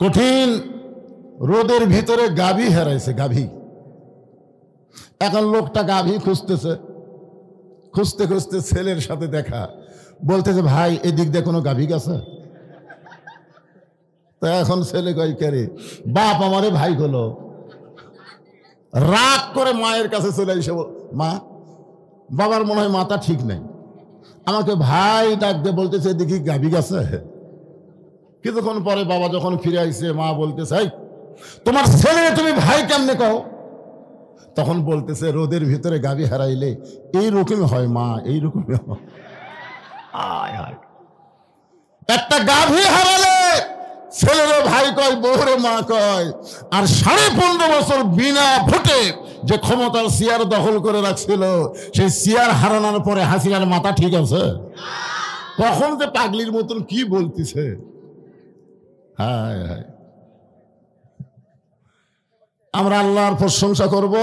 কঠিন রোদের ভিতরে গাভী হারাইছে, গাভী। এখন লোকটা গাভী খুঁজতেছে, খুঁজতে খুঁজতে ছেলের সাথে দেখা, বলতেছে ভাই এদিক দিয়ে কোনো গাভী গেছে? তা এখন ছেলে কয় কে রে? বাপ আমারে ভাই হলো। রাগ করে মায়ের কাছে চলে এসে, মা, বাবার মনে হয় মাথা ঠিক নেই, আমাকে ভাই ডাক দিয়ে বলতেছে এদিকে গাভী গেছে। কিছুক্ষণ পরে বাবা যখন ফিরে আইছে, মা বলতেছে এই তোমার ছেলে তুমি ভাই কেমনে কও? তখন বলতেছে রোদের ভিতরে গাভী হারাইলে এইরকমই হয় মা, এইরকমই হয়। একটা গাভী হারালে ছেলেরও ভাই কয়, বউরে মা কয়। আর 15.5 বছর বিনা ভোটে যে ক্ষমতার চেয়ার দখল করে রাখছিল, সেই চেয়ার হারানোর পরে হাসিনার মাথা ঠিক আছে? কখন যে পাগলির মতন কি বলতেছে। হায় হায়, আমরা আল্লাহর প্রশংসা করব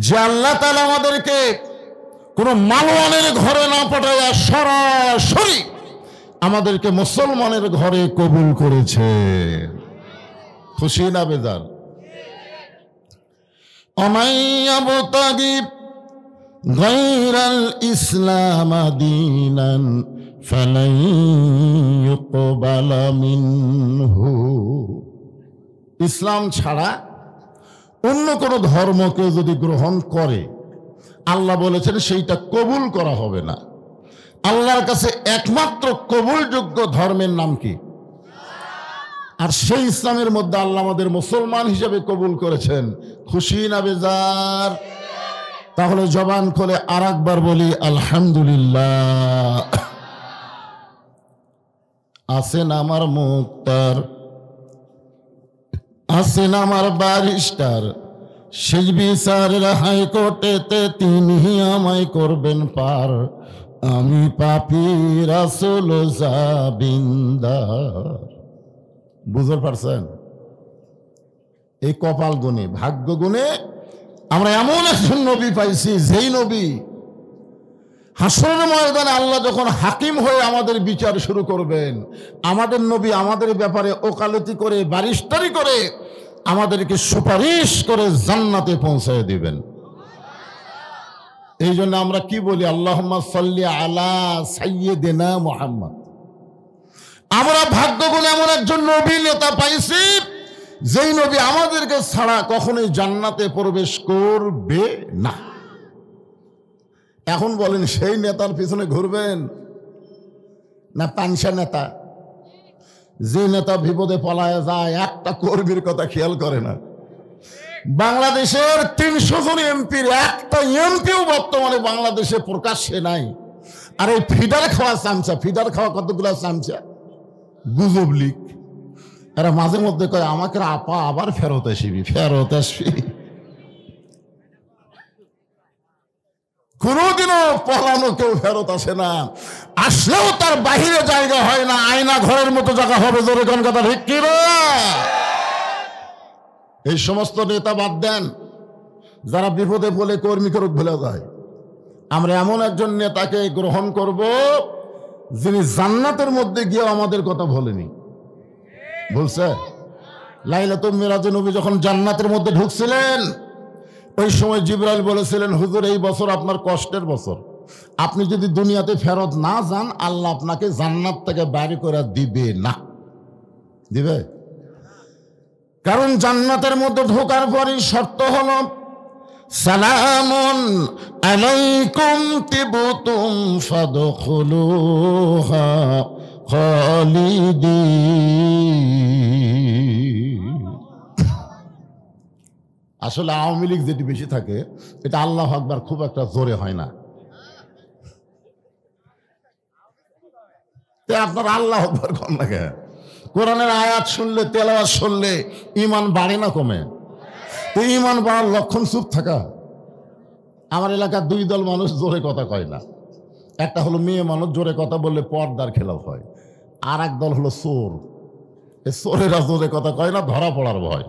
যে আল্লাহ তাআলা আমাদেরকে কোন মালওয়ানের ঘরে না পাঠাইয়া সরাসরি আমাদেরকে মুসলমানের ঘরে কবুল করেছে। খুশি না বেজার? অমাইয়াবতাগি গায়রাল ইসলাম দীনান ফালাই ইউকবালা মিনহু। ইসলাম ছাড়া অন্য কোন ধর্মকে যদি গ্রহণ করে, আল্লাহ বলেছেন সেইটা কবুল করা হবে না। আল্লাহর কাছে একমাত্র কবুলযোগ্য ধর্মের নাম কি? আর সেই ইসলামের মধ্যে আল্লাহ আমাদের মুসলমান হিসেবে কবুল করেছেন। খুশি না বেজার? তাহলে জবান খুলে আর একবার বলি আলহামদুলিল্লাহ। আছেন আমার মুক্তার, আছেন আমার ব্যারিস্টার, সেই বিচারের হাইকোর্টেতে তিনি আমায় করবেন পার। আমি পাপী রাসূল জাবিন্দার। বুঝতে পারছেন? এই কপাল গুণে, ভাগ্য গুণে আমরা এমন একজন নবী পাইছি, যেই নবী হাসরের ময়দানে আল্লাহ যখন হাকিম হয়ে আমাদের বিচার শুরু করবেন, আমাদের নবী আমাদের ব্যাপারে ওকালতি করে, বারিস্তারি করে, আমাদেরকে সুপারিশ করে জান্নাতে পৌঁছায় দিবেন। এই জন্য আমরা কি বলি? আল্লাহুম্মা সাল্লি আলা সাইয়্যিদিনা মুহাম্মদ। আমরা ভাগ্যগুণে এমন একজন নবী নেতা পাইছি, যেই নবী আমাদেরকে ছাড়া কখনোই জান্নাতে প্রবেশ করবে না। এখন বলেন সেই নেতার পিছনে ঘুরবেন না পানসা নেতা? যে নেতা বিপদে পলায় যায়, একটা কর্মীর কথা খেয়াল করে না। বাংলাদেশের 300 জন এমপির একটা এমপিও বর্তমানে বাংলাদেশে প্রকাশ্যে নাই। আর এই ফিডার খাওয়া চামচা, ফিডার খাওয়া কতগুলো চামচা গুজব লিক, এরা মাঝে মধ্যে কয় আমাকে আপা আবার ফেরত আসবি, ফেরত আসবি। কোনোদিনও পলানো কেউ ফেরত আসে না, আসলেও তার বাহিরে জায়গা হয় না, আয়না ঘরের মতো জায়গা হবে। জোরে কোন কথা ঠিক কি না? এই সমস্ত নেতা বাদ দেন, যারা বিপদে বলে কর্মী করুক ভুলে যায়। আমরা এমন একজন নেতাকে গ্রহণ করব যিনি জান্নাতের মধ্যে গিয়ে আমাদের কথা বলেনি। বলছে লাইলাতুল মিরাজে নবী যখন জান্নাতের মধ্যে ঢুকছিলেন, ওই সময় জিবরাইল বলেছিলেন, হুজুর এই বছর আপনার কষ্টের বছর, আপনি যদি দুনিয়াতে ফেরত না যান, আল্লাহ আপনাকে জান্নাত থেকে বাইরে করে দিবে না। দিবে? কারণ জান্নাতের মধ্যে ঢোকার পরই শর্ত হলো সালামুন আলাইকুম তিবতুম ফাদখুলুহা খালিদিন। আসলে আওয়ামী লীগ যেটি বেশি থাকে, এটা আল্লাহু আকবার খুব একটা জোরে হয় না। আপনার আল্লাহু আকবার কোন লাগে? কোরআনের আয়াত শুনলে, তেলাওয়াত শুনলে ঈমান বাড়ে না কমে? তো ঈমান বাড়ার লক্ষণ চুপ থাকা। আমার এলাকার 2 দল মানুষ জোরে কথা কয় না। একটা হলো মেয়ে মানুষ, জোরে কথা বললে পর্দার খেলাফ হয়। আর এক দল হলো চোর। এই চোরেরা জোরে কথা কয় না, ধরা পড়ার ভয়।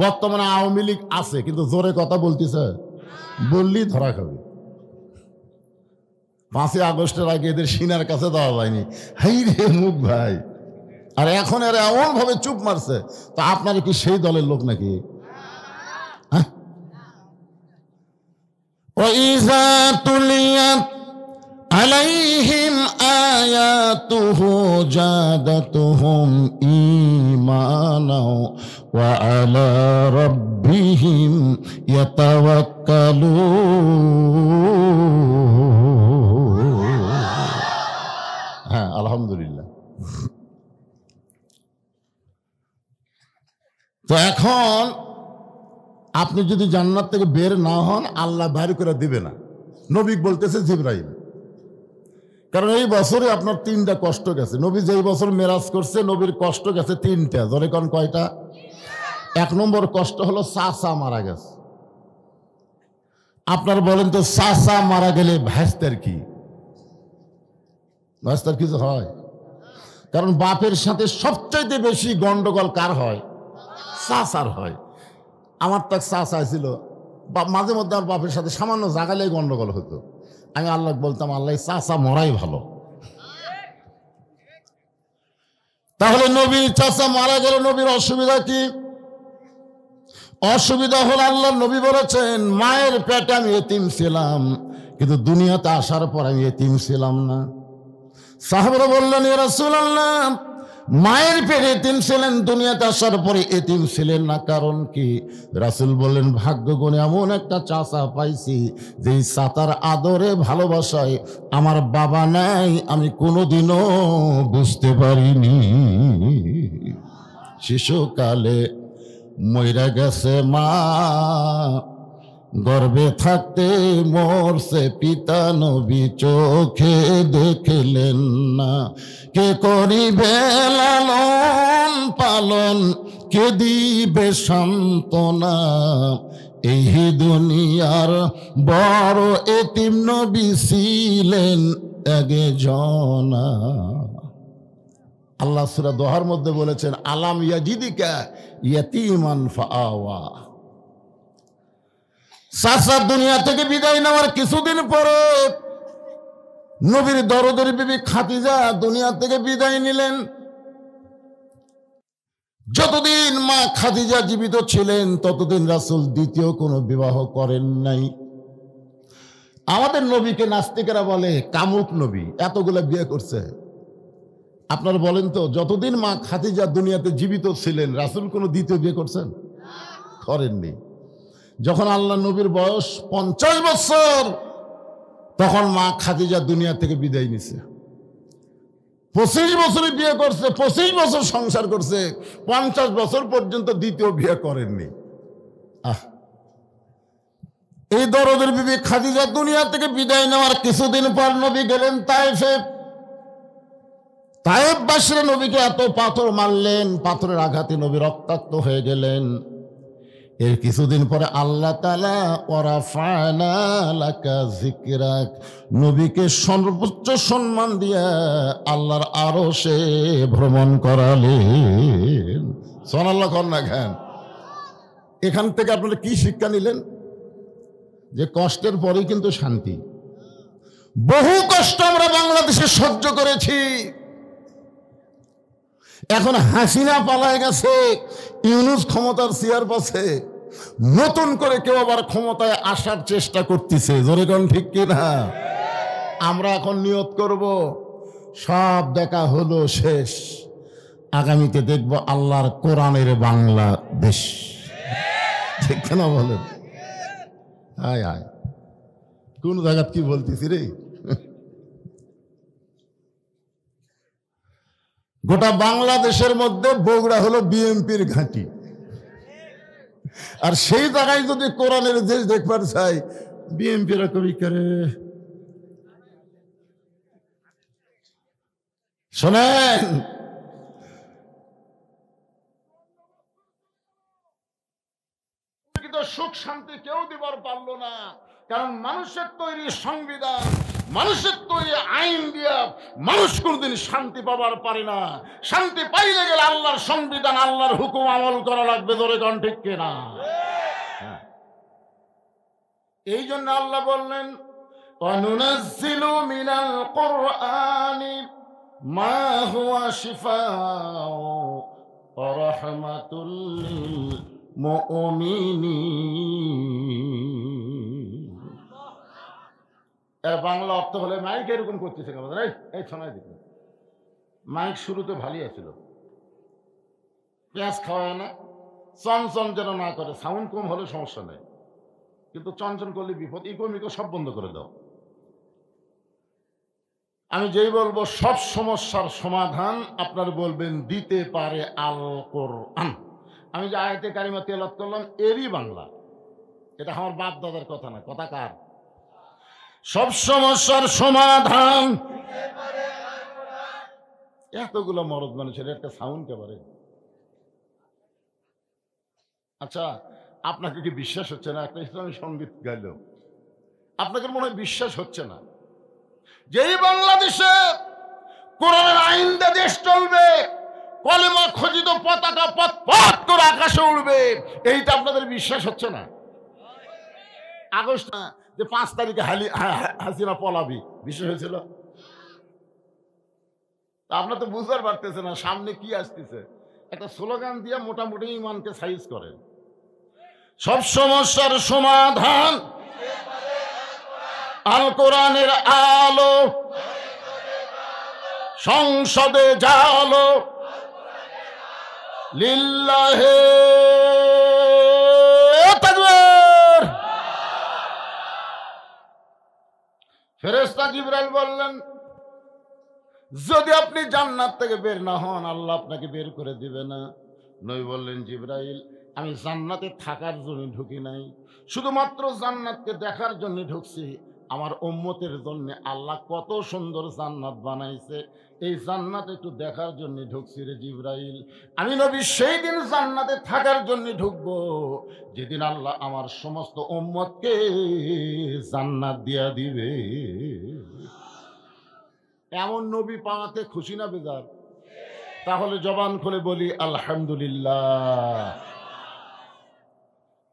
বর্তমানে আওয়ামী লীগ আছে, কিন্তু জোরে কথা বলতেছে, বললেই ধরা খাবে। 5ই আগস্টের আগে এদের সিনার কাছে দেওয়া যায়নি। হাই রে মুখ ভাই, আর এখন এরা এমন ভাবে চুপ মারছে, তা আপনারা কি সেই দলের লোক নাকি? وَإِذَا تُلِيَتْ عَلَيْهِمْ آيَاتُهُ زَادَتْهُمْ إِيمَانًا وَعَلَى رَبِّهِمْ يَتَوَكَّلُونَ। হ্যাঁ, আলহামদুলিল্লাহ। তো এখন আপনি যদি জান্নাত থেকে বের না হন, আল্লাহ বাইর করে দিবে না। নবী বলতেছে জিবরাইল, কারণ এই বছরে আপনার 3টা কষ্ট গেছে। নবী যেই বছর মেরাজ করছে, নবীর কষ্ট গেছে 3টা। ধরে কোন কয়টা? 1 নম্বর কষ্ট হলো চাচা মারা গেছে। আপনার বলেন তো, চাচা মারা গেলে ভাইস্তার কি? ভাইস্তার কিছু হয়? কারণ বাপের সাথে সবচাইতে বেশি গন্ডগোল কার হয়? চাচার হয়। আমার তো চাচা ছিল, মাঝে মধ্যে আমার বাপের সাথে সামান্য জাগালেই গন্ডগোল হতো। আমি আল্লাহ বলতাম, আল্লাহ চাচা মরাই ভালো। তাহলে নবীর চাচা মারা গেল, নবীর অসুবিধা কি? অসুবিধা হল, আল্লাহ নবী বলেছেন, মায়ের পেটে আমি এতিম ছিলাম, কিন্তু দুনিয়াতে আসার পর আমি এতিম ছিলাম না। সাহাবারা বললেন, ইয়া রাসূলুল্লাহ, মায়ের পেটে এতিম ছিলেন, দুনিয়াতে আসার পরে এতিম ছিলেন না, কারণ কি? রাসূল বললেন, ভাগ্য গুণে এমন একটা চাচা পাইছি, যেই চাচার আদরে ভালোবাসায় আমার বাবা নাই, আমি কোনোদিনও বুঝতে পারিনি। শিশুকালে মইরা গেছে মা, গর্ভে থাকতে মরছে পিতা, নবী চোখে দেখলেন না। কে করিবে লালন পালন, কে দিবে সান্ত্বনা, এই দুনিয়ার বড় এতিম নবী ছিলেন একজনা। আল্লাহ সূরা দোহার মধ্যে বলেছেন, আলাম ইয়াজিদিকা ইয়াতীমান ফাআওয়া। চাচা দুনিয়া থেকে বিদায় নেওয়ার কিছুদিন পরে নবীর দরদের বিবি খাদিজা দুনিয়া থেকে বিদায় নিলেন। যতদিন মা খাদিজা জীবিত ছিলেন, ততদিন রাসূল দ্বিতীয় কোনো বিবাহ করেন নাই। আমাদের নবীকে নাস্তিকেরা বলে কামুক নবী, এতগুলো বিয়ে করছে। আপনারা বলেন তো, যতদিন মা খাদিজা দুনিয়াতে জীবিত ছিলেন, রাসূল কোনো দ্বিতীয় বিয়ে করছেন? করেননি। যখন আল্লাহ নবীর বয়স 50 বছর, তখন মা খাদিজা দুনিয়া থেকে বিদায় নিছে। 25 বছরে বিয়ে করছে, 25 বছর সংসার করছে, 50 বছর পর্যন্ত দ্বিতীয় বিয়ে করেননি। এই দরদের বিবি খাদিজা দুনিয়া থেকে বিদায় নেওয়ার কিছুদিন পর নবী গেলেন তায়েফে। তায়েফবাসীরা নবীকে এত পাথর মারলেন, পাথরের আঘাতে নবী রক্তাক্ত হয়ে গেলেন। এর কিছুদিন পরে আল্লাহ তাআলা ওয়ারাফা'না লাকা যিকরাক, নবীকে সর্বোচ্চ সম্মান দিয়ে আল্লাহর আরশে ভ্রমণ করালেন। সুবহানাল্লাহ কর না খান। এখান থেকে আপনারা কি শিক্ষা নিলেন? যে কষ্টের পরেই কিন্তু শান্তি। বহু কষ্ট আমরা বাংলাদেশে সহ্য করেছি, এখন হাসিনা পালায় গেছে, ইউনূস ক্ষমতার চেয়ার পাচ্ছে, নতুন করে কেউ আবার ক্ষমতায় আসার চেষ্টা করতেছে। জোরে কোন ঠিক কিনা? আমরা এখন নিয়ত করব, সব দেখা হলো শেষ, আগামীতে দেখব আল্লাহর কোরআনের বাংলাদেশ। ঠিক না বলেন? আয় আয়, কোন জায়গা কি বলতেছি রে? গোটা বাংলাদেশের মধ্যে বগুড়া হলো বিএনপির ঘাঁটি, আর সেই জায়গায় যদি কোরআনের দেশ দেখবার চাই, বিএনপিরা কবি করে। শোনেন, সুখ শান্তি কেউ দিবার পারলো না, কারণ মানুষের তৈরি সংবিধান, মানুষের তৈরি আইন দিয়া মানুষ কোনদিন শান্তি পাবার পারে না। শান্তি পাইলে গেলে আল্লাহর সংবিধান, আল্লাহর হুকুম আমল করা লাগবে। ধরে কোন ঠিক কিনা? এই জন্য আল্লাহ বললেন, ওয়ানুনাজ্জিলু মিনাল কুরআনি মা হুয়া শিফাউ ওয়া রাহমাতুল লিল মুমিনিন। এর বাংলা অর্থ হলে মাইক এরকম করতেছে কেন? এই শোনাই দিতে মাইক শুরুতে ভালোই আছিল, পেঁয়াজ খাওয়ায় না, চনচন যেন না করে, সাউন্ড কম হলে সমস্যা নেই, কিন্তু চনচন করলে বিপদ। ইকো মিকো সব বন্ধ করে দাও। আমি যেই বলবো সব সমস্যার সমাধান আপনার বলবেন দিতে পারে আল কোরআন। আমি যে আয়াতে কারিমা তেলাওয়াত করলাম এরই বাংলা, এটা আমার বাপ দাদার কথা না। কথা কার? সব সমস্যার সমাধান। এতগুলো মরদ মানুষের একটা সাউন্ড কেবারে। আচ্ছা, আপনাকে কি বিশ্বাস হচ্ছে না? একটা ইসলামী সঙ্গীত গাইল, আপনাকে মনে হয় বিশ্বাস হচ্ছে না? যেই বাংলাদেশে কোরআনের আইন দিয়ে দেশ চলবে, কলেমা খচিত পতাকা পথ পথ করে আকাশে উড়বে, এইটা আপনাদের বিশ্বাস হচ্ছে না? আগস্ট না যে 5 তারিখে হাসিনা পলাবি, বিশ্বাস হয়েছিল? আপনার তো বুঝতে পারতেছে না সামনে কি আসতেছে। একটা স্লোগান দিয়ে মোটামুটি ইমানকে সাইজ করেন। সব সমস্যার সমাধান আল কোরআনের আলো, সংসদে জালো লিল্লাহে তাকবীর। ফেরেশতা জিবরাইল বললেন, যদি আপনি জান্নাত থেকে বের না হন আল্লাহ আপনাকে বের করে দিবে না। নবী বললেন, জিবরাইল আমি জান্নাতে থাকার জন্য ঢুকি নাই, শুধুমাত্র জান্নাতকে দেখার জন্য ঢুকছি। আমার উম্মতের জন্য আল্লাহ কত সুন্দর জান্নাত বানাইছে, এই জান্নাত একটু দেখার জন্য ঢুকছি রে জিবরাইল। আমি নবী সেই দিন জান্নাতে থাকার জন্য ঢুকবো যেদিন আল্লাহ আমার সমস্ত উম্মতকে জান্নাত দিয়া দিবে। এমন নবী পাওয়াতে খুশি না বেজার? তাহলে জবান খুলে বলি আলহামদুলিল্লাহ।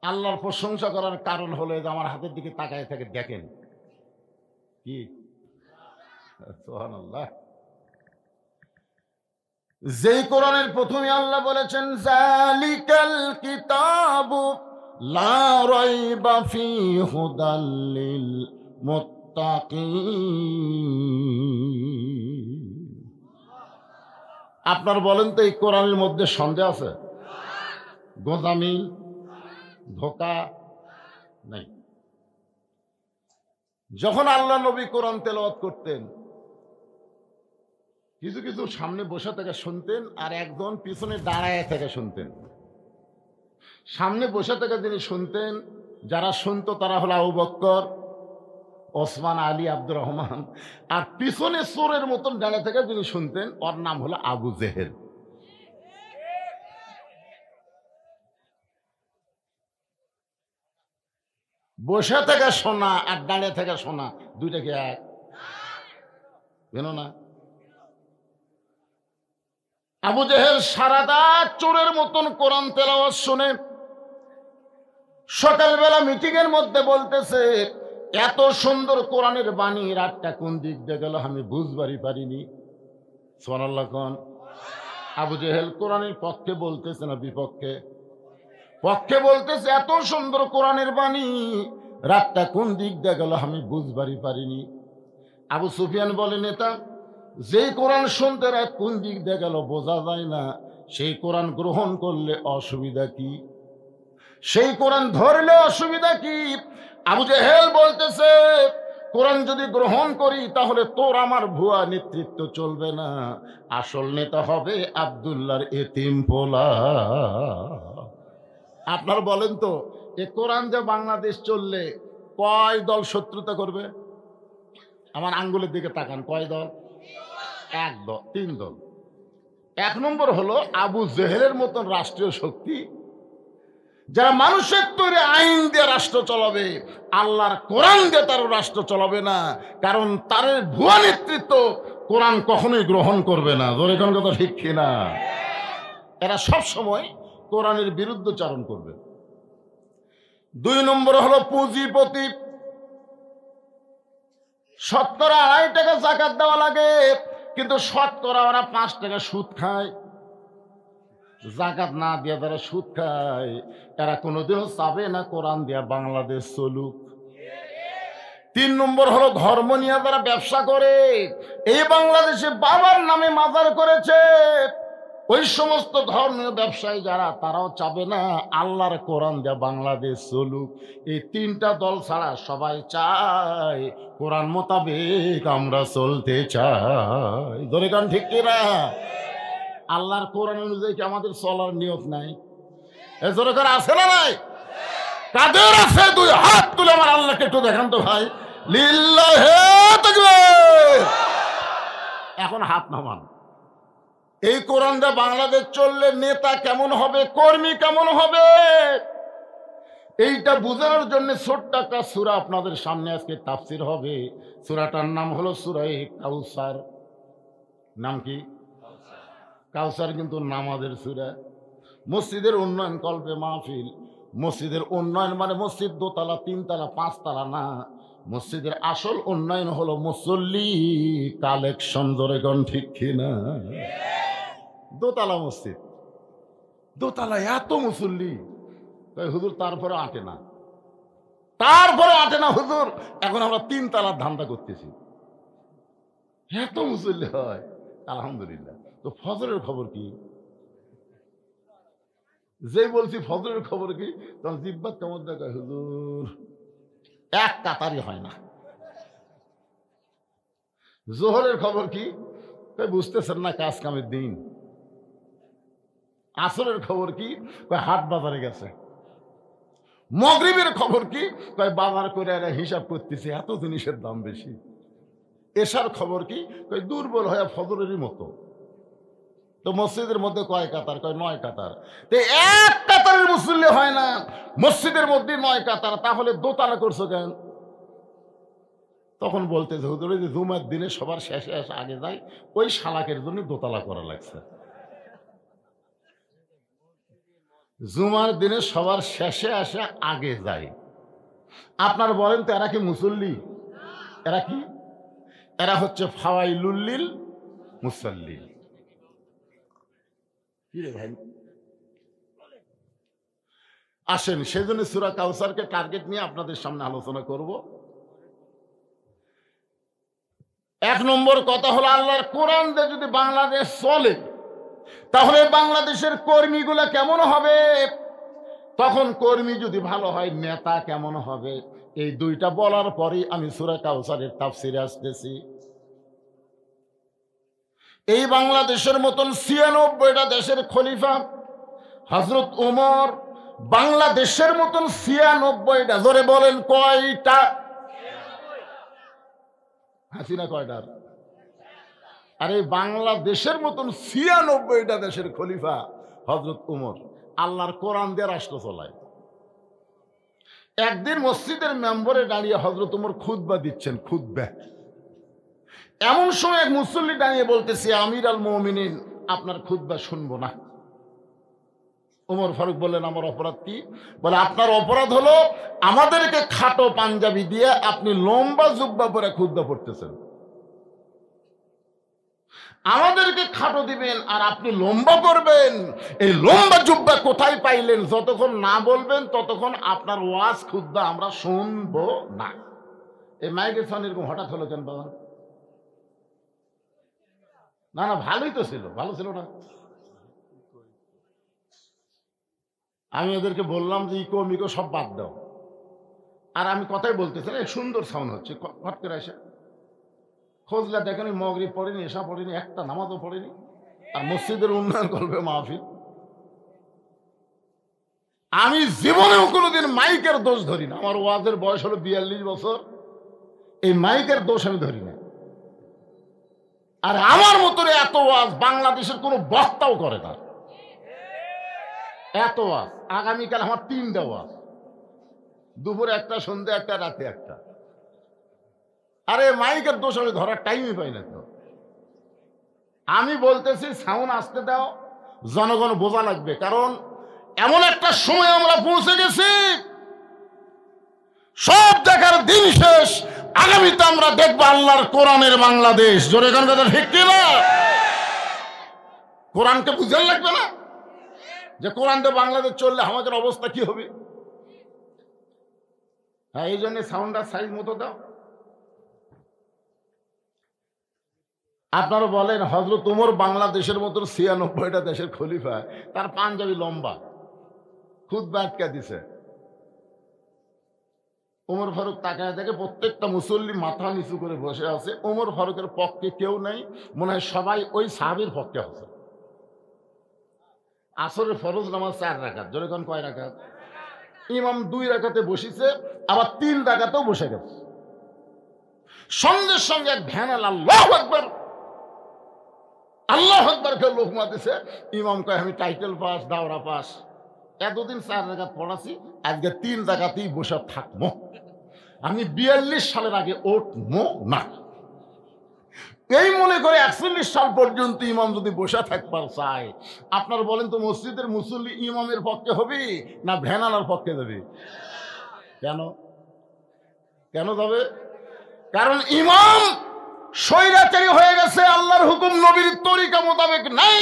আল্লাহর প্রশংসা করার কারণ হলো যে আমার হাতের দিকে তাকায় থাকে, দেখেন কি সুবহানাল্লাহ। যেই কোরআনের প্রথমে আল্লাহ বলেছেন যালিকাল কিতাবু লা রাইবা ফীহি হুদাল লিল মুত্তাকিন। আপনার বলেন তো এই কোরআনের মধ্যে সন্দেহ আছে? গোজামিল, ধোকা নাই। যখন আল্লাহ নবী কোরআন তেলাওয়াত করতেন, কিছু কিছু সামনে বসে থেকে শুনতেন আর একজন পিছনে দাঁড়ায় থেকে শুনতেন। সামনে বসে থেকে যিনি শুনতেন, যারা শুনতো তারা হলো আবু বকর, ওসমান, আলী, আব্দুর রহমান। আর পিছনে চোরের মতন দাঁড়িয়ে থেকে যিনি শুনতেন, ওর নাম হলো আবু জেহেল। বসে থেকে শোনা আর দাঁড়িয়ে থেকে শোনা দুইটা কি এক? জানো না? আবু জেহেল সারা রাত চোরের মতন কোরআন তেলাওয়াত শুনে সকালবেলা মিটিং এর মধ্যে বলতেছে, এত সুন্দর কোরআনের বাণী রাতটা কোন দিক দিয়ে গেল আমি বুঝবারই পারিনি। সুবহানাল্লাহ কোন? আবু জেহেল কোরআনের পক্ষে বলতেছে না বিপক্ষে? পক্ষে বলতেছে, এত সুন্দর কোরআনের বাণী রাতটা কোন দিক দিয়ে গেল আমি বুঝবারই পারিনি। আবু সুফিয়ান বলে, নেতা যেই কোরআন শুনতে রাত কোন দিক দিয়ে গেল বোঝা যায় না, সেই কোরআন গ্রহণ করলে অসুবিধা কি? সেই কোরআন ধরলে অসুবিধা কি? আবু জেহেল বলতেছে, কোরআন যদি গ্রহণ করি তাহলে তোর আমার ভুয়া নেতৃত্ব চলবে না, আসল নেতা হবে আব্দুল্লাহর এতিম পোলা। আপনার বলেন তো, এ কোরআন যে বাংলাদেশ চললে কয় দল শত্রুতা করবে? আমার আঙ্গুলের দিকে তাকান, কয় দল? এক দল, 3 দল। 1 নম্বর হলো আবু জেহেলের মতন রাষ্ট্রীয় শক্তি, যারা মানুষের তৈরি আইন দিয়ে রাষ্ট্র চালাবে, আল্লাহর কোরআন দিয়ে তারও রাষ্ট্র চালাবে না, কারণ তার ভুয়া নেতৃত্ব কোরআন কখনোই গ্রহণ করবে না। জোরে কোন কথা ঠিক কিনা? এরা সব সময় কোরআনের বিরুদ্ধচারণ করবে। 2 নম্বর হলো পুঁজিপতি। 70 আড়াই টাকা যাকাত দেওয়া লাগে, কিন্তু শতকরা ওরা 5 টাকা সুদ খায়। জাকাত না দিয়ে যারা সুদ খায় এরা কোনোদিনও চাবে না কোরআন দিয়া বাংলাদেশ চলুক। 3 নম্বর হলো ধর্ম নিয়ে যারা ব্যবসা করে। এই বাংলাদেশে বাবার নামে মাজার করেছে, ওই সমস্ত ধর্মীয় ব্যবসায়ী যারা, তারাও চাবে না আল্লাহর কোরআন দিয়া বাংলাদেশ চলুক। এই 3টা দল ছাড়া সবাই চায় কোরআন মোতাবেক আমরা চলতে চাই। ধরে কান ঠিক কিনা? আল্লাহর কোরআন অনুযায়ী কি আমাদের চলার নিয়ত নাই? এ জোরে করে আছে না নাই? কাদের আছে? 2 হাত তুলে আমার আল্লাহকে একটু দেখান তো ভাই। লিল্লাহে তাকবীর। এখন হাত নামান। এই কোরআনটা বাংলাদেশ চললে নেতা কেমন হবে, কর্মী কেমন হবে, এইটা বোঝানোর জন্য ছোট্ট একটা সূরা আপনাদের সামনে আজকে তাফসীর হবে। সূরাটার নাম হলো সূরা কাউসার। নাম কি? কাউসার কিন্তু নামাজের সূরা। মসজিদের উন্নয়ন কল্পে মাহফিল। মসজিদের উন্নয়ন মানে মসজিদ 2 তলা 3 তলা 5 তলা না, মসজিদের আসল উন্নয়ন হলো মুসল্লি কালেকশন। ধরে কোন ঠিক কিনা? 2 তলা মসজিদ, 2 তলা এত মুসল্লি, হুজুর তারপরে আটে না, হুজুর। এখন আমরা 3 তলার ধান্দা করতেছি, এত মুসল্লি হয়। আলহামদুলিল্লাহ। তো ফজরের খবর কি? যে বলছি ফজরের খবর কি, তখন জিব্বাত কেমন দেখায়, হুজুর 1 কাতারই হয় না। জোহরের খবর কি? বুঝতেছেন না, কাজ কামের দিন। আসরের খবর কি? হাট বাজারে গেছে। মাগরিবের খবর কি? বাজার করে হিসাব করতেছে, এত জিনিসের দাম বেশি। এশার খবর কি? দুর্বল হয়ে ফজরেরই মতো। তো মসজিদের মধ্যে কয় কাতার? 9 কাতার। তো 1 কাতারের মুসল্লি হয় না, মসজিদের মধ্যে 9 কাতার। তাহলে 2 তালা করছো কেন? তখন বলতেছে, হুজুর যে জুমার দিনে সবার শেষে এসে আগে যায়, ওই শালাকের জন্য 2 তালা করা লাগছে। জুমার দিনে সবার শেষে আসে আগে যায়। আপনার বলেন তো এরা কি মুসল্লি? এরা কি? এরা হচ্ছে ফাওয়াইলুল মুসাল্লি। কি রে ভাই? আসেন, সেজন্য সূরা কাউসারকে টার্গেট নিয়ে আপনাদের সামনে আলোচনা করব। 1 নম্বর কথা হলো, আল্লাহর কোরআন দিয়ে যদি বাংলাদেশ চলে তাহলে বাংলাদেশের কর্মীগুলা কেমন হবে? তখন কর্মী যদি ভালো হয়, নেতা কেমন হবে? এই 2টা বলার পরেই আমি সূরা কাউসারের তাফসীরে আসতেছি। এই বাংলাদেশের মতন 96টা দেশের খলিফা হযরত ওমর, বাংলাদেশের মতন 96টা, ধরে বলেন কয়টা? হাসিনা কয়টার? আরে বাংলাদেশের মতন 96টা দেশের খলিফা হযরত ওমর আল্লাহর কোরআন দিয়ে রাষ্ট্র চালায়। একদিন মসজিদের মেম্বরে দাঁড়িয়ে হযরত ওমর খুতবা দিচ্ছেন, খুতবা। এমন সময় এক মুসল্লি দাঁড়িয়ে বলতেছে, আমির আল মুমিনিন, আপনার খুতবা শুনবো না। ওমর ফারুক বললেন, আমার অপরাধ কি? বলে, আপনার অপরাধ হলো আমাদেরকে খাটো পাঞ্জাবি দিয়ে আপনি লম্বা জুব্বা পরে খুতবা পড়তেছেন। আমাদেরকে খাটো দিবেন আর আপনি লম্বা করবেন। এই লম্বা জুব্বা কোথায় পাইলেন? যতক্ষণ না বলবেন ততক্ষণ আপনার ওয়াজ খুতবা আমরা শুনবো না। এই মাইকের সামনে এরকম হঠাৎ হলো কেন বাবা? না না, ভালোই তো ছিল, ভালো ছিল না? আমি ওদেরকে বললাম যে ইকো মিকো সব বাদ দাও। আর আমি কথাই বলতেছি, সুন্দর সাউন্ড হচ্ছে, হট করে আসে খোঁজলা দেখেনি, মাগরিব পড়েনি, এশা পড়েনি, একটা নামাজও পড়েনি, আর মসজিদের উন্নয়ন করবে মাহফিল। আমি জীবনেও কোনোদিন মাইকের দোষ ধরি না। আমার ওয়াজের বয়স হলো 42 বছর, এই মাইকের দোষ আমি ধরি না। আর আমার মতন এত ওয়াজ বাংলাদেশের কোনো বক্তাও করে না। এত ওয়াজ, আগামীকাল আমার 3টা ওয়াজ, দুপুরে একটা, সন্ধ্যে একটা, রাতে একটা। আরে মাইকের দোষ আমি ধরার টাইমই পাই না তো। আমি বলতেছি সাউন্ড আসতে দাও, জনগণ বোঝা লাগবে, কারণ এমন একটা সময় আমরা পৌঁছে গেছি, সব দেখার দিন শেষ, আগামীতে আমরা দেখবো আল্লাহর কোরআনের বাংলাদেশ। জোরে গান কথা ঠিক কিনা? কোরআনকে বুঝে লাগবে না যে কোরআনটা বাংলাদেশ চললে আমাদের অবস্থা কি হবে? হ্যাঁ, এই জন্য সাউন্ডার সাইজ মতো দাও। আপনারা বলেন হযরত ওমর বাংলাদেশের মতো ৯৬টা দেশের খলিফা, তার পাঞ্জাবি লম্বা, খুতবা আটকা দিছে। ওমর ফারুক তাকায় দেখে প্রত্যেকটা মুসল্লি মাথা নিচু করে বসে আছে। ওমর ফারুকের পক্ষে কেউ নাই, মনে হয় সবাই ওই সাহাবীর পক্ষে আছে। আসরের ফরজ নামাজ ৪ রাকাত। জোরে কোন কয় রাকাত? ইমাম ২ রাকাতে বসিছে, আবার ৩ রাকাতেও বসে গেছে। সঙ্গে সঙ্গে এক ভ্যানাল আল্লাহু আকবার, আল্লাহু আকবার কে লোকমা দিছে। ইমাম কয় আমি টাইটেল পাস, দাওরা পাস, এতদিন ৪ রাকাত পড়াছি, আজকে ৩ রাকাতেই বসে থাকবো, আমি ৪২ সালের আগে উঠবো না। এই মনে করে ৪১ সাল পর্যন্ত ইমাম যদি বসে থাকবার চায়, আপনার বলেন তো মসজিদের মুসল্লি ইমামের পক্ষে হবে না ভ্যানালার পক্ষে যাবে? কেন কেন যাবে? কারণ ইমাম স্বৈরাচারী হয়ে গেছে, আল্লাহর হুকুম নবীর তরিকা মোতাবেক নাই,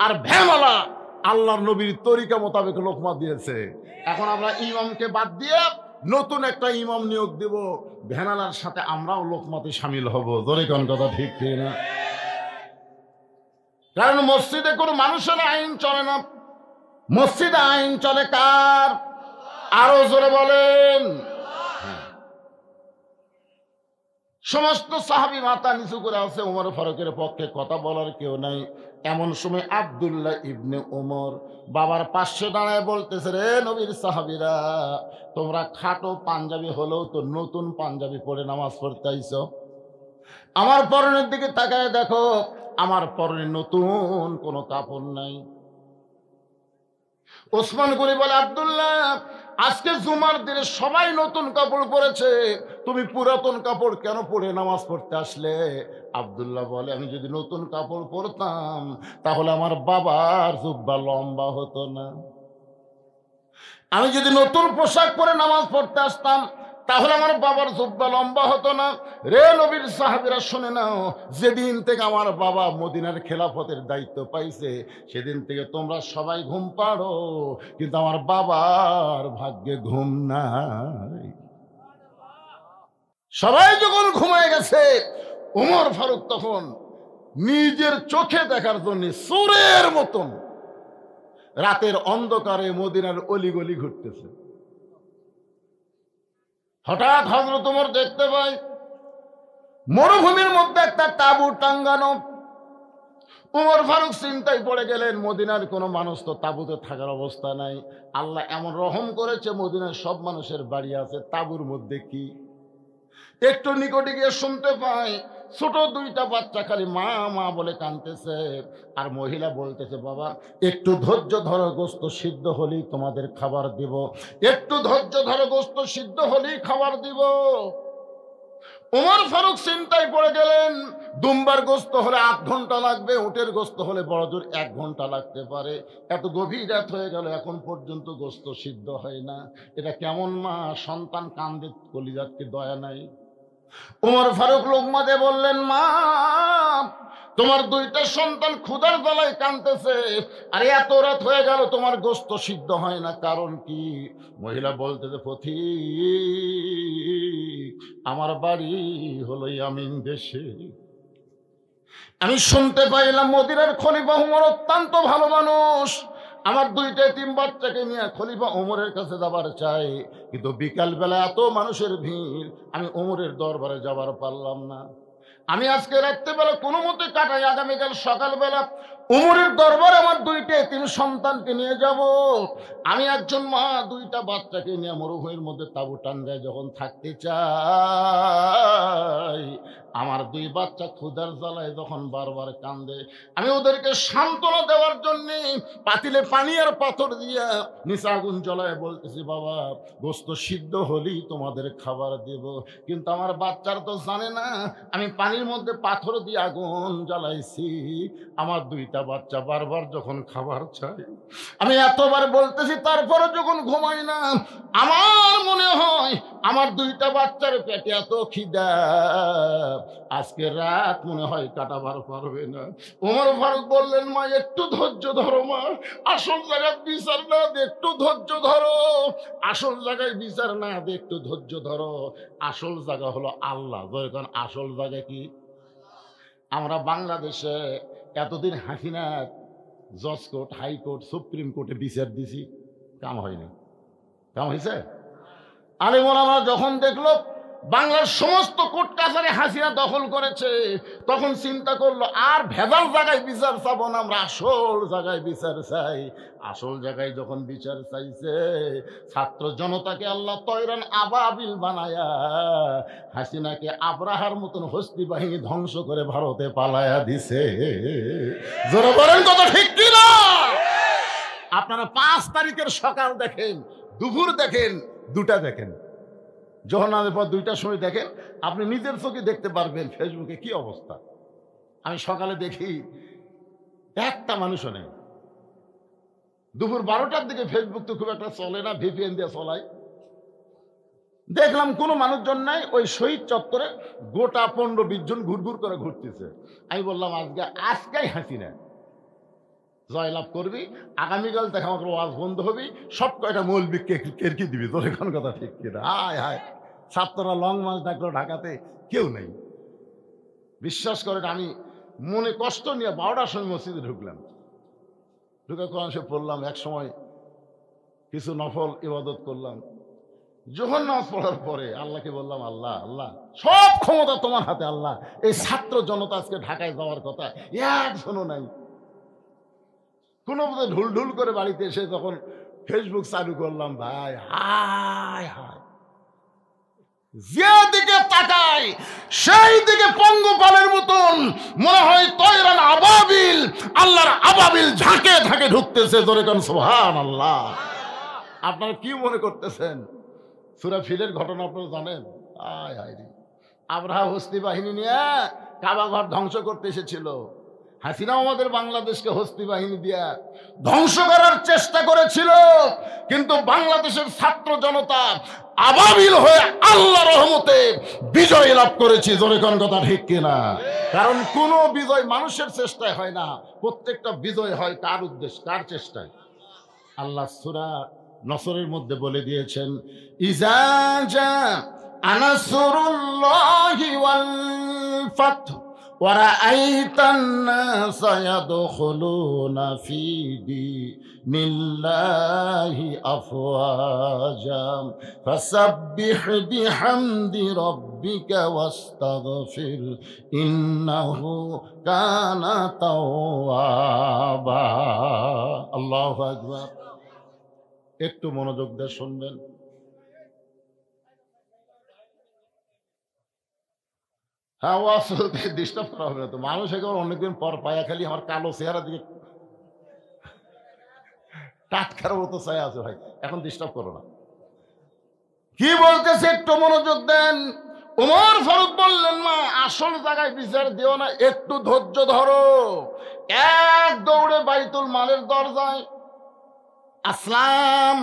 আর ভ্যানালা আল্লাহর নবীর তরিকা মোতাবেক লোকমা দিয়েছে। এখন আমরা ইমামকে বাদ দিয়ে নতুন একটা ইমাম নিয়োগ দেব, ভ্যানালার সাথে আমরাও লোকমাতে শামিল হব। জোরে কোন কথা ঠিক না? কারণ মসজিদে কোনো মানুষের আইন চলে না, মসজিদে আইন চলে কার? আরো জোরে বলেন। সমস্ত সাহাবী মাথা নিচু করে আছে, ওমর ফারুকের পক্ষে কথা বলার কেউ নাই। এমন সময় আব্দুল্লাহ ইবনে ওমর বাবার পাশে দাঁড়ায় বলতেছে, রে নবীর সাহাবীরা, তোমরা খাটো পাঞ্জাবি হলেও তো নতুন পাঞ্জাবি পরে নামাজ পড়তে আইছো। আমার পরনের দিকে তাকায় দেখো, আমার পরনে নতুন কোনো কাপড় নাই। ওসমান গনি বলে, আব্দুল্লাহ, আজকে জুমার দিনে সবাই নতুন কাপড় পরেছে, তুমি পুরাতন কাপড় কেন পরে নামাজ পড়তে আসলে? আব্দুল্লাহ বলে, আমি যদি নতুন কাপড় পরতাম তাহলে আমার বাবার জুব্বা লম্বা হতো না। আমি যদি নতুন পোশাক পরে নামাজ পড়তে আসতাম তাহলে আমার বাবার জুব্বা লম্বা হতো না। রে নবীর সাহাবীরা শুনে নাও, যেদিন থেকে আমার বাবা মদিনার খেলাফতের দায়িত্ব পাইছে সেদিন থেকে তোমরা সবাই ঘুম পাড়ো, কিন্তু আমার বাবার ভাগ্যে ঘুম নাই। সবাই যখন ঘুমায় গেছে, ওমর ফারুক তখন নিজের চোখে দেখার জন্য চোরের মতন রাতের অন্ধকারে মদিনার অলিগলি ঘুরতেছে। হঠাৎ হযরত ওমর দেখতে পাই মরুভূমির মধ্যে একটা তাঁবু টাঙ্গানো। ওমর ফারুক চিন্তায় পড়ে গেলেন, মদিনার কোনো মানুষ তো তাঁবুতে থাকার অবস্থা নাই। আল্লাহ এমন রহম করেছে মদিনার সব মানুষের বাড়ি আছে, তাঁবুর মধ্যে কি? একটু নিকটে গিয়ে শুনতে পাই ছোট 2টা বাচ্চা খালি মা মা বলে কাঁদতেছে, আর মহিলা বলতেছে, বাবা একটু ধৈর্য ধরো, গোস্ত সিদ্ধ হলেই তোমাদের খাবার দিব, একটু ধৈর্য ধরো, গোস্ত সিদ্ধ হলেই খাবার দিব। ওমর ফারুক চিন্তায় পড়ে গেলেন, দুম্বার গোস্ত হলে 8 ঘন্টা লাগবে, উটের গোস্ত হলে বড় জোর 1 ঘন্টা লাগতে পারে। এত গভীর রাত হয়ে গেল, এখন পর্যন্ত গোস্ত সিদ্ধ হয় না। এটা কেমন মা? সন্তান কান্দে, কলিজাতকে দয়া নাই। ওমর ফারুক লোকমা দিয়ে বললেন, মা, তোমার 2টা সন্তান ক্ষুধার জ্বালায় কাঁদতেছে, আর এত রাত হয়ে গেল তোমার গোস্ত সিদ্ধ হয় না, কারণ কি? মহিলা বলতেছে, পথিক, আমার বাড়ি হলো ইয়ামিন দেশে। আমি শুনতে পাইলাম মদিনার খলিফা ওমর অত্যন্ত ভালো মানুষ, আমার 2টা এতিম বাচ্চাকে নিয়ে খলিফা ওমরের কাছে যাবার চাই, কিন্তু বিকালবেলা এত মানুষের ভিড়, আমি ওমরের দরবারে যাবার পারলাম না। আমি আজকে রাত্রেবেলা কোনো মতে কাটাই, আগামীকাল সকালবেলা ওমরের দরবারে আমার 2টা এতিম সন্তানকে নিয়ে যাব। আমি একজন মা 2টা বাচ্চাকে নিয়ে মরুভূমির মধ্যে তাঁবু টাঙ্গায় যখন থাকতে চাই, আমার দুই বাচ্চা ক্ষুধার জ্বালায় যখন বারবার কান্দে, আমি ওদেরকে সান্ত্বনা দেওয়ার জন্য পাতিলে পানি আর পাথর দিয়া নিচে আগুন জ্বলায় বলতেছি, বাবা গোস্ত সিদ্ধ হলেই তোমাদের খাবার দেব। কিন্তু আমার বাচ্চারা তো জানে না আমি পানির মধ্যে পাথর দিয়ে আগুন জ্বালাইছি। আমার দুইটা বাচ্চা বারবার যখন খাবার চায়, আমি এতবার বলতেছি, তারপরে যখন ঘুমাই না, আমার মনে হয় আমার দুইটা বাচ্চার পেটে এত খিদা, আজকে রাত মনে হয় কাটাবার পারবে না। ওমর ফারুক বললেন, মা একটু ধৈর্য ধরো মা, আসল জায়গায় বিচার না দে, একটু ধৈর্য ধরো। আসল জায়গায় বিচার না দে, একটু ধৈর্য ধরো। আসল জায়গা হলো আল্লাহ। যখন আসল জায়গা কি? আমরা বাংলাদেশে এতদিন হাসিনা জজ কোর্ট, হাইকোর্ট, সুপ্রিম কোর্টে বিচার দিছি, কাম হয়নি। কাম হয়েছে? আলেম ওলামা যখন দেখলো বাংলার সমস্ত কোর্ট কাছারি হাসিনা দখল করেছে, তখন চিন্তা করলো আর ভেজাল জায়গায় বিচার চাবো না, আমরা আসল জায়গায় বিচার চাই। আসল জায়গায় যখন বিচার চাইছে, ছাত্র জনতাকে আল্লাহ তয়রান আবাবিল বানায়া হাসিনাকে আব্রাহার মতন হস্তি বাহিনী ধ্বংস করে ভারতে পালায়া দিছে। জোরে বলেন কথা ঠিক কিনা? আপনারা 5 তারিখের সকাল দেখেন, দুপুর দেখেন, দুটা দেখেন, জোহরনামের পর 2টার সময় দেখেন, আপনি নিজের চোখে দেখতে পারবেন ফেসবুকে কি অবস্থা। আমি সকালে দেখি একটা মানুষও নেই। দুপুর 12টার দিকে ফেসবুক তো খুব একটা চলে না, ভিপিএন দিয়ে চলাই, দেখলাম কোনো মানুষজন নাই। ওই শহীদ চত্বরে গোটা 15-20 জন ঘুরঘুর করে ঘুরতেছে। আমি বললাম, আজকেই হাসিনা জয়লাভ করবি, আগামীকাল দেখা আমাকে ওয়াজ বন্ধ হবি, সব কয়টা মৌলবি কেরকি দিবি। তোর এখন কথা ঠিক কিনা? হায় হায়, ছাত্ররা লং মার্চ ডাকলো ঢাকাতে, কেউ নেই। বিশ্বাস করেন, আমি মনে কষ্ট নিয়ে 12টার সময় মসজিদে ঢুকলাম, ঢুকে কোরআন শরীফ পড়লাম, এক সময় কিছু নফল ইবাদত করলাম। যখন নামাজ পড়ার পরে আল্লাহকে বললাম, আল্লাহ আল্লাহ সব ক্ষমতা তোমার হাতে। আল্লাহ, এই ছাত্র জনতা আজকে ঢাকায় যাওয়ার কথা, একজনও নাই। কোনো মতো ঢুল ঢুল করে বাড়িতে এসে যখন ফেসবুক চালু করলাম, ভাই হায় হায়, যেদিকে তাকাই সেই দিকে পঙ্গপালের মতন মনে হয় তয়রান আবাবিল, আল্লাহর আবাবিল ঝাঁকে ঝাঁকে ঢুকতেছে। জোরে কোন সুবহানাল্লাহ। আপনারা কি মনে করতেছেন? সূরা ফিলের ঘটনা আপনারা জানেন? হায় হায় রে, আব্রাহা হস্তি বাহিনী নিয়ে কাবা ঘর ধ্বংস করতে এসেছিল। হাসিনা আমাদের বাংলাদেশকে হস্তি বাহিনী দিয়া ধ্বংস করার চেষ্টা করেছিল, কিন্তু বাংলাদেশের ছাত্র জনতা আবাবিল হয়ে আল্লাহর রহমতে বিজয় লাভ করেছি। জোরে কোন কথা ঠিক কিনা? কারণ কোন বিজয় মানুষের চেষ্টায় হয় না, প্রত্যেকটা বিজয় হয় কার উদ্দেশ্য, কার চেষ্টায়? আল্লাহ সূরা নসরের মধ্যে বলে দিয়েছেন, ইজা জা নাসরুল্লাহি ওয়াল ফাত وَرَأَيْتَ النَّاسَ يَدْخُلُونَ فِي دِينِ اللَّهِ أَفْوَاجًا فَسَبِّحْ بِحَمْدِ رَبِّكَ وَاسْتَغْفِرْ إِنَّهُ كَانَ تَوَّابًا। আল্লাহু আকবার। একটু মনোযোগ দিয়ে শুনবেন। হ্যাঁ, ও আসলে ডিস্টার্ব করা হবে না তো। মানুষ একেবারে অনেকদিন পর পায়া খালি আমার কালো চেহারা দিকে টাটকার মতো চাই আছে। ভাই এখন ডিস্টার্ব করো না। কি বলতেছে একটু মনোযোগ দেন। ওমর ফারুক বললেন, মা আসল জায়গায় বিচার দিও না, একটু ধৈর্য ধরো। এক দৌড়ে বাইতুল মালের দরজায় আসলাম,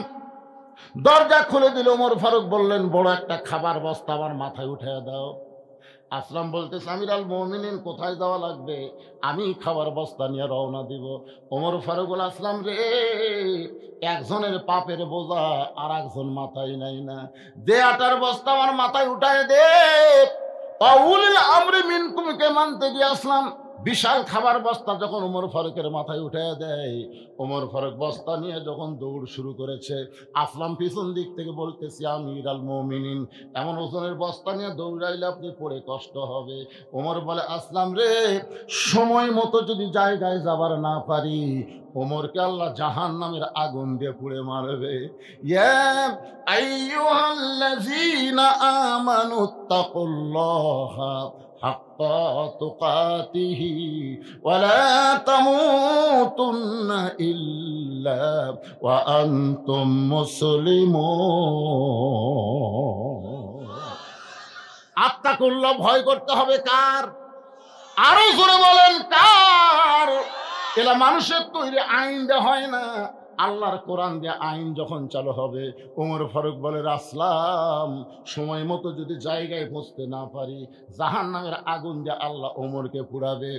দরজা খুলে দিল। ওমর ফারুক বললেন, বড় একটা খাবার বস্তা আমার মাথায় উঠে দাও। আসলাম বলতেছে, আমিরুল মুমিনিন কোথায় যাওয়া লাগবে? আমি খাবার বস্তা নিয়ে রওনা দিব। ওমর ফারুক বলে, আসলাম রে, একজনের পাপের বোঝা আর একজন মাথায় নাই না, দে আটার বস্তা আমার মাথায় উঠায় দে। উলিল আমরি মিনকুমকে মানতে গিয়ে আসলাম বিশাল খাবার বস্তা যখন ওমর ফারুকের মাথায় উঠে দেয়, ওমর ফারুক বস্তা নিয়ে যখন দৌড় শুরু করেছে, আসলাম পিছন দিক থেকে বলতেছি, আমিরুল মুমিনিন এমন ওজনের বস্তা নিয়ে দৌড়াইলে আপনি পড়ে কষ্ট হবে। ওমর বলে, আসলাম রে, সময় মতো যদি জায়গায় যাবার না পারি, ওমরকে আল্লাহ জাহান্নামের আগুন দিয়ে পুড়ে মারবে। ইয়া আইয়ুহাল্লাযীনা আমানুত্তাকুল্লাহা হাক্কা তুকাতিহি ওয়া লা তামুতুন্না ইল্লা ওয়া আনতুম মুসলিমুন। আত্তাকুল্লাহ, ভয় করতে হবে কার? আরো জোরে বলেন কার? এলা মানুষের তৈরি আইন দেওয়া হয় না, আল্লাহর কোরআন দিয়ে আইন যখন চালু হবে। ওমর ফারুক বলে, রাসলাম সময় মতো যদি জায়গায় পৌঁছতে না পারি, জাহান্নামের আগুন দিয়ে আল্লাহ ওমরকে পুড়াবে।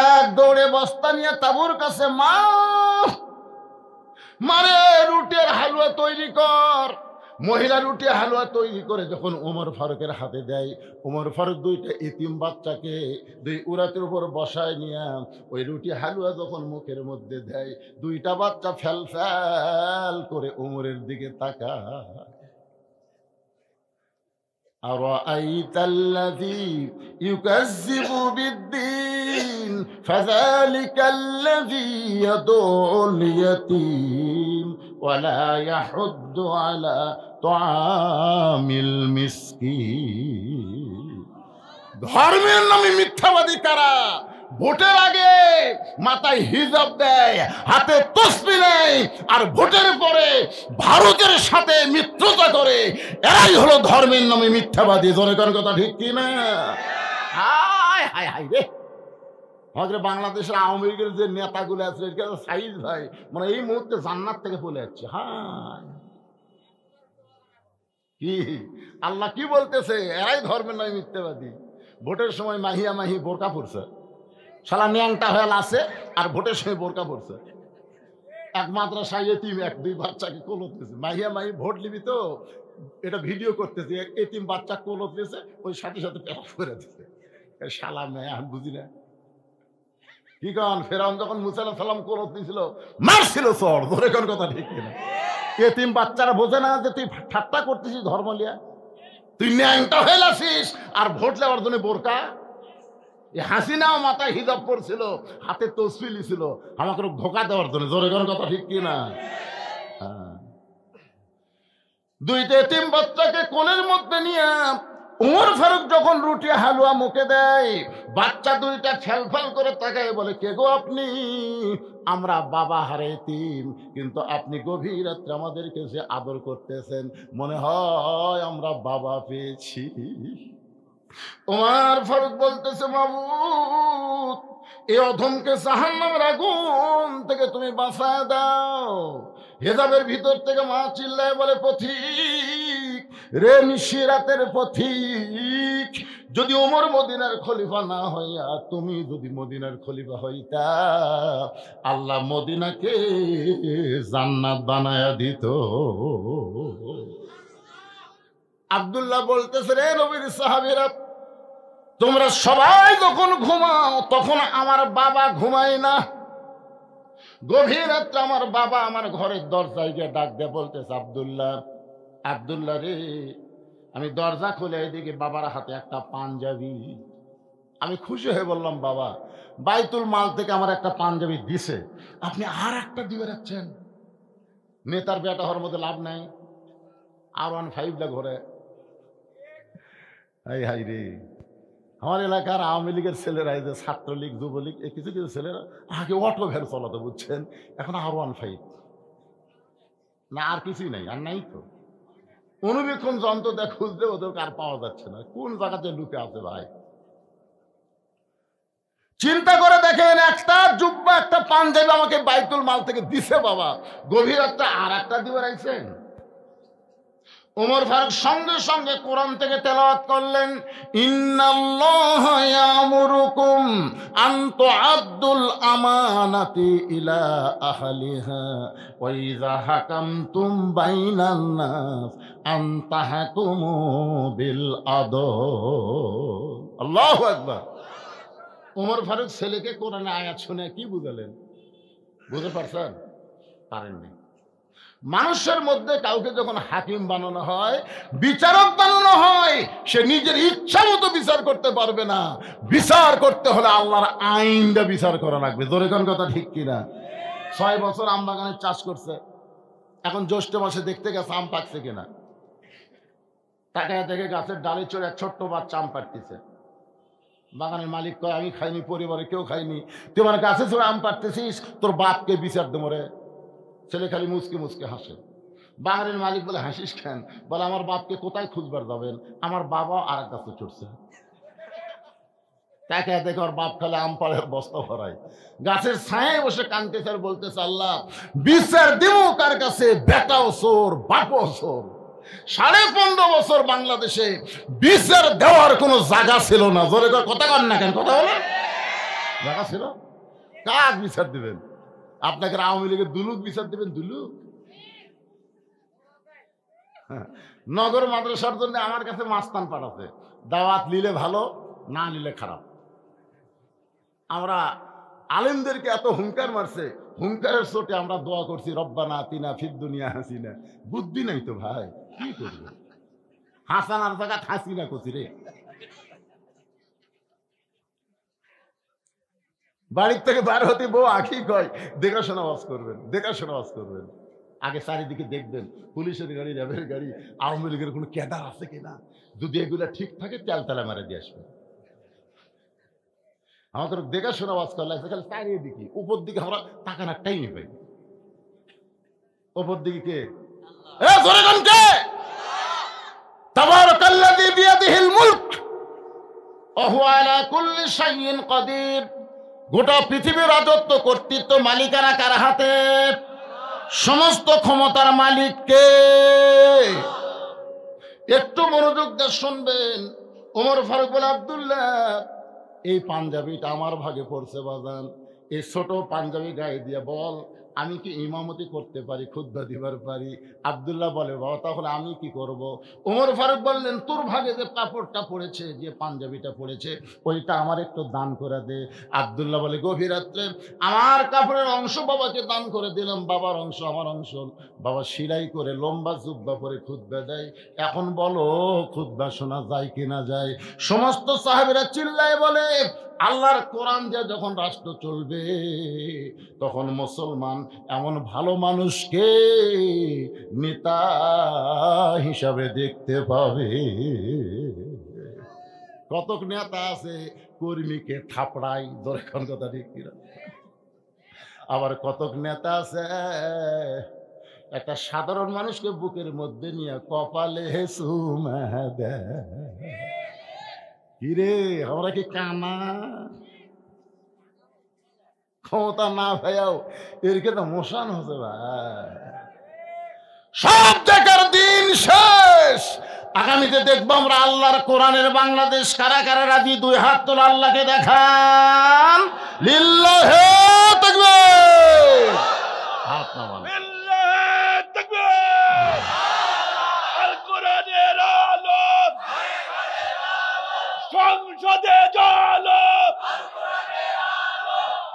এক দৌড়ে বস্তা নিয়ে তাবুর কাছে মারে রুটির হালুয়া তৈরি কর। মহিলা রুটি হালুয়া তৈরি করে যখন ওমর ফারুকের হাতে দেয়, ওমর ফারুক দুইটা এতিম বাচ্চাকে দুই উরাতের উপর বসায় নিয়ে ওই রুটি হালুয়া যখন মুখের মধ্যে দেয়, দুইটা বাচ্চা ফ্যাল ফ্যাল করে ওমরের দিকে তাকায়। أرأيت الذي يكذب بالدين فذلك الذي يدعو اليتيم ولا يحض على طعام المسكين। ধর্মের নামে মিথ্যাবাদী কারা? ভোটের আগে মাথায় হিজাব দেয়, হাতে তসবি নেয়, আর ভোটের পরে ভারতের সাথে মিত্রতা করে। এরাই হলো ধর্মের নামে মিথ্যাবাদী। জোরে কোন কথা ঠিক কি না? হায় হায় হায় রে, আমাদের বাংলাদেশের আওয়ামী লীগের যে নেতাগুলো আছে, সাইজ ভাই মানে এই মুহূর্তে জান্নাত থেকে চলে যাচ্ছে। হায় কি আল্লাহ কি বলতেছে? এরাই ধর্মের নামে মিথ্যাবাদী। ভোটের সময় মাহিয়া মাহি বোরকা পড়ছে, শালা ন্যাংটা হয়ে আছে, আর ভোটের সময় বোরকা পড়ছে। একমাত্র এতিম এক দুই বাচ্চাকে কোলত দিয়েছে। মাহিয়া মাহি ভোট নিবি তো এটা ভিডিও করতেছে, এতিম বাচ্চা কোলত দিয়েছে, ওই সাথে সাথে পেশ করে দিচ্ছে। শালা মেয়ে আমি বুঝি না কি কারণ। ফেরাউন যখন মুসা আলাইহিস সালাম কোলত দিয়েছিল, মারছিল চড়। ধরে কোন কথা ঠিক কিনা? এতিম বাচ্চারা বোঝে না যে তুই ঠাট্টা করতেছিস ধর্ম লিয়া, তুই ন্যাংটা হয়ে আসিস, আর ভোট নেওয়ার জন্য বোরকা। হাসিনাও মাথায় হিজাব পড়ছিল, হাতে তসবিহ ছিল, আমাকে ধোকা দেওয়ার জন্য। জোরে কোন কথা ঠিক কিনা? দুইটা এতিম বাচ্চাকে কোলের মধ্যে নিয়ে ওমর ফারুক যখন রুটি হালুয়া মুখে দেয়, বাচ্চা দুইটা ফেলফেল করে তাকায় বলে, কে গো আপনি? আমরা বাবা হারে এতিম, কিন্তু আপনি গভীর রাত্রে আমাদেরকে যে আদর করতেছেন, মনে হয় আমরা বাবা পেয়েছি। ওমর ফারুক বলতেছে, মাবুদ এই অধমকে জাহান্নামের আগুন থেকে তুমি বাঁচায় দাও। হেজাবের ভিতর থেকে মা চিল্লায় বলে, পথিক রে, নিশিরাতের পথিক, যদি ওমর মদিনার খলিফা না হইয়া তুমি যদি মদিনার খলিফা হইতা, আল্লাহ মদিনাকে জান্নাত বানায়া দিত। আব্দুল্লাহ বলতেছে, রে নবীর সাহাবীরা, তোমরা সবাই যখন ঘুমাও তখন আমার বাবা ঘুমায় না। গভীর রাত্রে আমার বাবা আমার ঘরের দরজায় গিয়ে ডাক দিয়ে বলতেছে, আব্দুল্লাহ, আব্দুল্লাহ রে। আমি দরজা খুলে এদিকে বাবার হাতে একটা পাঞ্জাবি। আমি খুশি হয়ে বললাম, বাবা বাইতুল মাল থেকে আমার একটা পাঞ্জাবি দিছে, আপনি আর একটা দিয়ে রাখছেন। নেতার বেটা হওয়ার মধ্যে লাভ নাই, R15 ঘরে। হাই হাই রে, আমার এলাকার আওয়ামী লীগের ছেলেরা, এই যে ছাত্রলীগ যুবলীগ, এই কিছু কিছু ছেলেরা আগে অটো ভ্যান চলাতে, বুঝছেন, এখন R15 না, আর কিছুই নাই। আর নাই তো অনুবীক্ষণ যন্ত্র দেখ খুঁজলে ওদেরকে আর পাওয়া যাচ্ছে না, কোন জায়গাতে লুকে আছে ভাই। চিন্তা করে দেখেন, একটা জুব্বা একটা পাঞ্জাবি আমাকে বাইতুল মাল থেকে দিছে বাবা, গভীর রাতে আর একটা দিয়ে রাখছেন। ওমর ফারুক সঙ্গে সঙ্গে কোরআন থেকে তেলাওয়াত করলেন, ইন্নাল্লাহা ইয়ামুরুকুম আন তুআদ্দুল আমানাতি ইলা আহলিহা ওয়া ইযা হাকামতুম বাইনান নাস আন তাহকুমু বিল আদল। আল্লাহু আকবার। ওমর ফারুক ছেলেকে কোরআনের আয়াত শুনে কি বুঝালেন? বুঝতে পারছেন? পারেননি। মানুষের মধ্যে কাউকে যখন হাকিম বানানো হয়, বিচারক বানানো হয়, সে নিজের ইচ্ছা মতো বিচার করতে পারবে না। বিচার করতে হলে আল্লাহর আইনটা বিচার করা লাগবে। জোরে কোন কথা ঠিক কিনা? 6 বছর আম বাগানের চাষ করছে, এখন জ্যৈষ্ঠ মাসে দেখতে গেছে আম পাকছে কিনা, তাকায় দেখে গাছের ডালে চড়ে এক ছোট্ট বাচ্চা আম পাড়তেছে। বাগানের মালিক কয় আমি খাইনি, পরিবারে কেউ খাইনি, তুই আমার গাছে চড়ে আম পাড়তেছিস, তোর বাপকে বিচার দেবো রে। ছেলে খালি মুচকে মুচকে হাসে। বাগানের মালিক বলে হাসিস কেন? বলে আমার বাপকে কোথায় খুঁজবার যাবেন, আমার বাবা আর এক গাছে চড়ছে। তাকে দেখে ওর বাপ খালে আম পাড়ের বস্তা ভরায়, গাছের ছায়ায় বসে কাঁদতেছে আর বলতেছে আল্লাহ বিচার দেব কার কাছে? বেটাও চোর, বাপও চোর। 15.5 বছর বাংলাদেশে বিচার দেওয়ার কোনো জায়গা ছিল না। জোরে কথা কন না কেন? কথা বলে জায়গা ছিল? কাক বিচার দিবেন? আপনাকে আওয়ামী লীগের দুলুক বিচার দিবেন? দুলুক নগর মাদ্রাসার জন্য আমার কাছে মাস্তান পাঠাতে, দাওয়াত নিলে ভালো, না নিলে খারাপ। আমরা আলেমদেরকে এত হুঙ্কার মারছে, হুঙ্কারের চোটে আমরা দোয়া করছি রব্বানা আতিনা ফিদ দুনিয়া হাসিনা। বুদ্ধি নাই তো ভাই, কি করবে? হাসানার জায়গা হাসিনা করছি রে। বাড়ির থেকে বার হতে বউ আখি কয় দেখাশোনা ওয়াজ করবেন, দেখাশোনা ওয়াজ করবেন। আগে চারিদিকে দেখবেন পুলিশের গাড়ি, র্যাবের গাড়ি, আওয়ামী লীগের কোনো ক্যাডার আছে কিনা। যদি এগুলা ঠিক থাকে তেলতলা মারে দিয়ে আসবে। আমাদের দেখাশোনা ওয়াজ করা লাগছে, খালি চারিয়ে দিকে, উপর দিকে আমরা তাকানোর টাইমই পাই। উপর দিকে কে? তাবারাকাল্লাযী বিয়াদিহিল মুলক ওয়া হুয়া আলা কুল্লি শাইইন কাদির। গোটা পৃথিবীর রাজত্ব, কর্তৃত্ব, মালিকানা কার হাতে? সমস্ত ক্ষমতার মালিক কে? একটু মনোযোগ দিয়ে শুনবেন। ওমর ফারুক বলে আব্দুল্লাহ এই পাঞ্জাবিটা আমার ভাগে পড়ছে বাজান, এই ছোট পাঞ্জাবি গায়ে দিয়ে বল আমি কি ইমামতি করতে পারি, খুতবা দিবার পারি? আব্দুল্লাহ বলে বাবা তাহলে আমি কি করব? ওমর ফারুক বললেন তোর ভাগে যে কাপড়টা পড়েছে, যে পাঞ্জাবিটা পড়েছে, ওইটা আমার একটু দান করে দে। আব্দুল্লাহ বলে গভীর রাত্রে আমার কাপড়ের অংশ বাবাকে দান করে দিলাম, বাবার অংশ আমার অংশ। বাবা সিলাই করে লম্বা জুব্বা পরে খুতবা দেয়। এখন বলো খুতবা শোনা যায় কিনা যায়? সমস্ত সাহাবীরা চিল্লায় বলে আল্লাহর কোরআন দিয়ে যখন রাষ্ট্র চলবে তখন মুসলমান এমন ভালো মানুষকে নেতা হিসাবে দেখতে পাবে। কতক নেতা আছে কর্মীকে থাপড়াই, দরকার কথা ঠিক কিনা? আবার কতক নেতা আছে একটা সাধারণ মানুষকে বুকের মধ্যে নিয়ে কপালে চুমা দেয়। কিরে আমরা কি কানা? ক্ষমতা না ভাইয়াও এরকে তো মোশান হচ্ছে ভাই। সব জায়গার দিন শেষ। আগামীতে দেখবো আমরা আল্লাহর কোরআনের বাংলাদেশ। কারা কারা রাজি? 2 হাত তোলা, আল্লাহকে দেখান। লিল্লাহি তাকবীর। হাত নামান। লিল্লাহি তাকবীর। আল কোরআনের আলো সংসদে জ্বলো,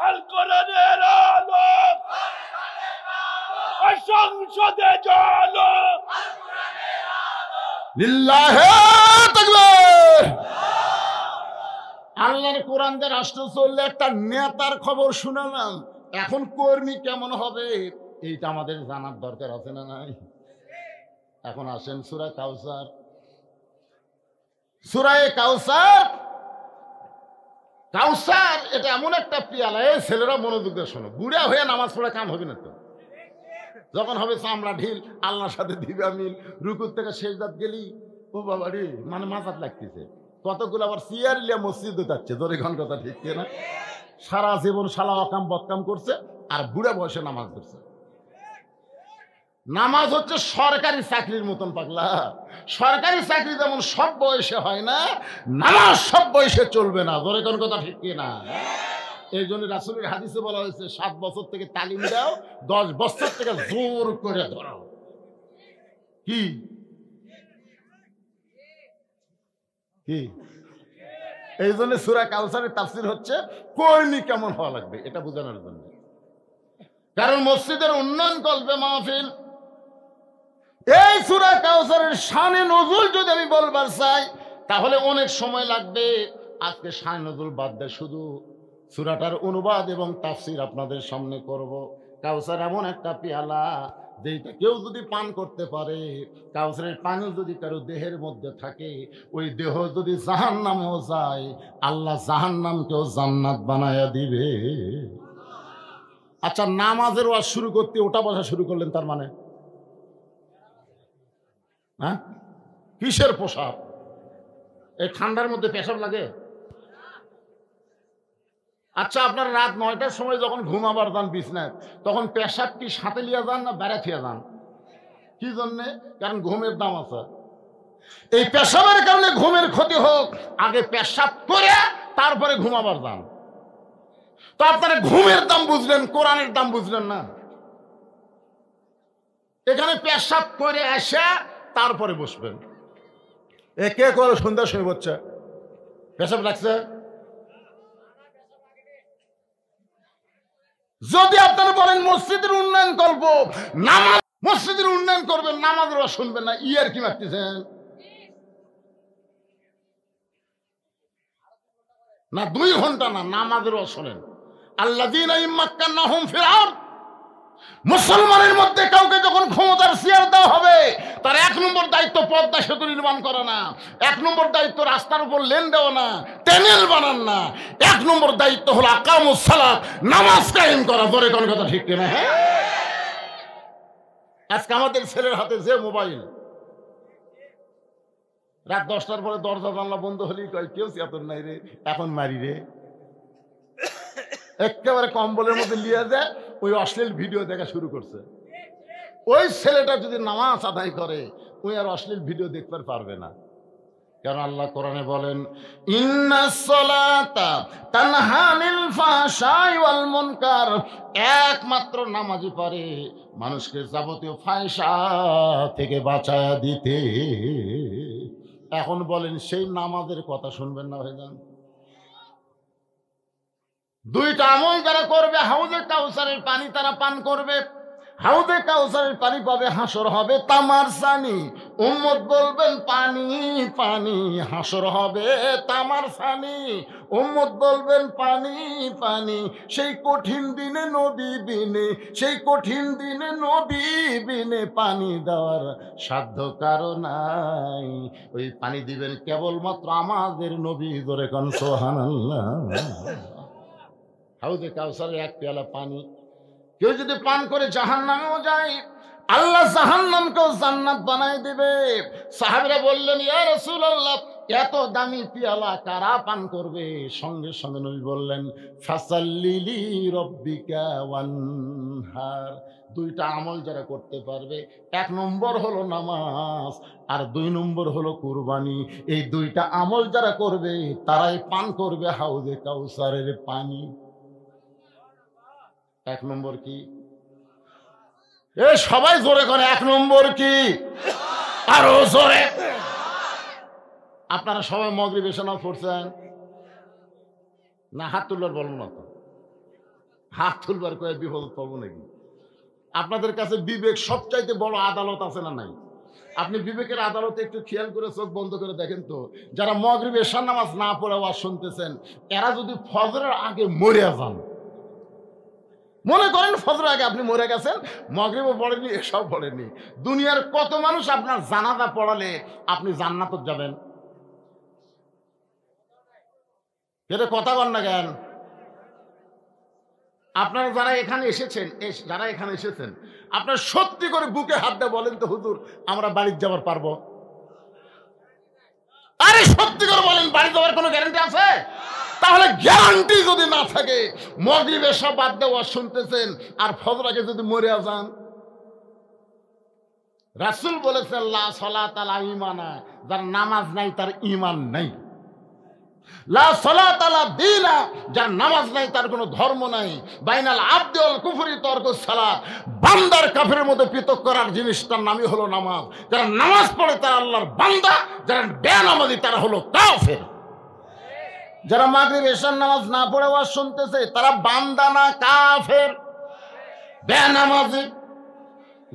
আল কোরআনের আলো সংসদে জ্বলো। লিল্লাহি তাকবীর। আল্লাহর কোরআন দিয়ে রাষ্ট্র চললে একটা নেতার খবর শুনালাম, এখন কর্মী কেমন হবে এইটা আমাদের জানার দরকার আছে না নাই? এখন আসেন সূরা কাউসার। সূরা কাউসার, কাউসার এটা এমন একটা পিয়ালা, এই ছেলেরা মনোযোগ দিয়ে শোনো, বুড়া হয়ে নামাজ পড়ে কাম হবে না তো। যখন হবে চামড়া ঢিল, আল্লাহর সাথে দিবা মিল, রুকুর থেকে সেজদাত গেলি ও বাবা রে, মানে মাথাত লাগতেছে। কতগুলো আবার চেয়ার লিয়া মসজিদে যাচ্ছে, জোরে ঘন কথা ঠিক না? সারা জীবন শালা অকাম বদকাম করছে আর বুড়া বয়সে নামাজ পড়ছে। নামাজ হচ্ছে সরকারি চাকরির মতন পাগলা। সরকারি চাকরি যেমন সব বয়সে হয় না, নামাজ সব বয়সে চলবে না, জোরে কোন কথা ঠিক না? এই জন্য রাসূলের হাদিসে বলা হয়েছে 7 বছর থেকে তালিম দাও, 10 বছর থেকে জোর করে ধরাও। কি কি এই জন্য সূরা কাউসারের তাফসীর হচ্ছে কর্মী কেমন হওয়া লাগবে এটা বোঝানোর জন্য। কারণ মসজিদের উন্নয়ন করবে মাহফিল। এই সূরা কাউসারের শানে নজুল যদি আমি বলবার চাই তাহলে অনেক সময় লাগবে। আজকে শানে নজুল বাদ দিয়ে শুধু সূরাটার অনুবাদ এবং তাফসীর আপনাদের সামনে করব। কাউসার এমন একটা পেয়ালা যেটা কেউ যদি পান করতে পারে, কাউসারের পানি যদি কারো দেহের মধ্যে থাকে, ওই দেহ যদি জাহান্নামেও যায়, আল্লাহ জাহান্নামকেও জান্নাত বানায়া দিবে। আচ্ছা, নামাজের ওয়াজ শুরু করতে ওটা বসা শুরু করলেন, তার মানে হ্যাঁ কিসের পোশাক? এই ঠান্ডার মধ্যে পেশাব লাগে? আচ্ছা, আপনার রাত 9টার সময় যখন ঘুমাবার যান বিছনায়, তখন পেশাব কি সাথে লিয়া যান না বেড়া থিয়া যান? কি জন্যে? কারণ ঘুমের দাম আছে। এই পেশাবের কারণে ঘুমের ক্ষতি হোক, আগে পেশাব করে তারপরে ঘুমাবার যান। তো আপনারা ঘুমের দাম বুঝলেন, কোরআনের দাম বুঝলেন না। এখানে পেশাব করে এসে তারপরে বসবেন। এ কে করে সন্ধ্যার সময় বসছে? পেশাব লাগছে? যদি আপনারা বলেন মসজিদের উন্নয়ন করব, নামাজ মসজিদের উন্নয়ন করবেন, নামাজের ওয়াজ শুনবেন না, ইয়ার কি মারতেছেন? না 2 ঘন্টা না, নামাজের ওয়াজ শোনেন। আল্লাযীনা ইম্মাক্কানাহুম ফিল আরদ, মুসলমানের মধ্যে কাউকে যখন ক্ষমতার চেয়ার দেওয়া হবে, তার 1 নম্বর দায়িত্ব পদ্মা সেতু নির্মাণ করা না, 1 নম্বর দায়িত্ব রাস্তার উপর লেন দেওয়া না, টানেল বানান না, 1 নম্বর দায়িত্ব হলো আকামুস সালাত, নামাজ কায়েম করা। জোরে কোন কথা ঠিক কিনা? হ্যাঁ, আজকে আমাদের ছেলের হাতে যে মোবাইল, রাত 10টার পরে দরজা জানলা বন্ধ হলেই কয় কেউ চেতন নাই রে, এখন মারি রে। একেবারে কম্বলের মধ্যে লিয়ে যায়, ওই অশ্লীল ভিডিও দেখা শুরু করছে। ওই ছেলেটা যদি নামাজ আদায় করে, ওই আর অশ্লীল ভিডিও দেখতে পারবে না। কারণ আল্লাহ কোরআনে বলেন, ইন্নাস সালাতা তানহা আনিল ফাহশাই ওয়াল মুনকার, একমাত্র নামাজই পারে মানুষকে যাবতীয় ফাহিশা থেকে বাঁচায়া দিতে। এখন বলেন, সেই নামাজের কথা শুনবেন না ভাইজান? 2টা আমল যারা করবে, হাউজে কাউসারের পানি তারা পান করবে, হাউজে কাউসারের পানি পাবে, হাসর হবে তামার সানি। উম্মত বলবেন পানি পানি, হাসর হবে তামার সানি। উম্মত বলবেন পানি পানি, সেই কঠিন দিনে নবী বিনে, সেই কঠিন দিনে নবী বিনে পানি দেওয়ার সাধ্য কারো নাই। ওই পানি দিবেন কেবলমাত্র আমাদের নবী। ধরে কোন সুবহানাল্লাহ। হাউজে কাউসারের 1 পেয়ালা পানি কেউ যদি পান করে জাহান্নামেও যায়, আল্লাহ জাহান্নামকেও জান্নাত বানায় দিবে। সাহাবীরা বললেন, ইয়া রাসূলুল্লাহ, এত দামি পেয়ালা কারা পান করবে? সঙ্গে সঙ্গে নবী বললেন, ফাসাল্লিলি রব্বিকা ওয়ানহার। 2টা আমল যারা করতে পারবে, 1 নম্বর হলো নামাজ, আর 2 নম্বর হলো কুরবানি। এই 2টা আমল যারা করবে, তারাই পান করবে হাউজে কাউসারের পানি। 1 নম্বর কি? এ সবাই জোরে করে, 1 নম্বর কি? আরো জোরে। আপনারা সবাই মাগরিব এশা নামাজ পড়ছেন না? হাত তুলবার বলবো না তো, হাত তুলবার কয়ে বিপদ পাবো নাকি? আপনাদের কাছে বিবেক সবচাইতে বড় আদালত আছে না নাই? আপনি বিবেকের আদালতে একটু খেয়াল করে চোখ বন্ধ করে দেখেন তো, যারা মাগরিব এশা নামাজ না পড়ে ওয়াজ শুনতেছেন, এরা যদি ফজরের আগে মরে যান, মনে করেন ফজরের আগে আপনি মরে গেছেন, মাগরিবও পড়েনি, এশাও পড়েনি, দুনিয়ার কত মানুষ আপনার জানাজা পড়ালে আপনি জান্নাতে যাবেন? এটা কথা বল না কেন? আপনারা যারা এখানে এসেছেন, আপনারা সত্যি করে বুকে হাত দিয়ে বলেন তো, হুজুর আমরা বাড়ি যাবার পারবো? আরে সত্যি করে বলেন, বাড়ি যাওয়ার কোনো গ্যারান্টি আছে? তাহলে গ্যারান্টি যদি না থাকে, মাগরিব এশা বাদ দিয়ে ওয়াজ শুনতেছেন, আর ফজর আগে যদি মরে যান। রাসূল বলেছেন, লা সালাতা লা ঈমানা, যার নামাজ নাই তার ঈমান নাই। লা সালাতা লা দীনা, যার নামাজ নাই তার কোনো ধর্ম নাই। বাইনাল আবদি ওয়াল কুফরি তারকুস সালাত, বান্দার কাফেরের মধ্যে পৃথক করার জিনিসটার নামই হলো নামাজ। যারা নামাজ পড়ে তারা আল্লাহর বান্দা, যারা বেনামাজি তারা হলো কাফের। যারা মাগরিব এশার নামাজ না পড়ে ওয়াজ শুনতেছে, তারা বান্দা না কাফের, বেনামাজি।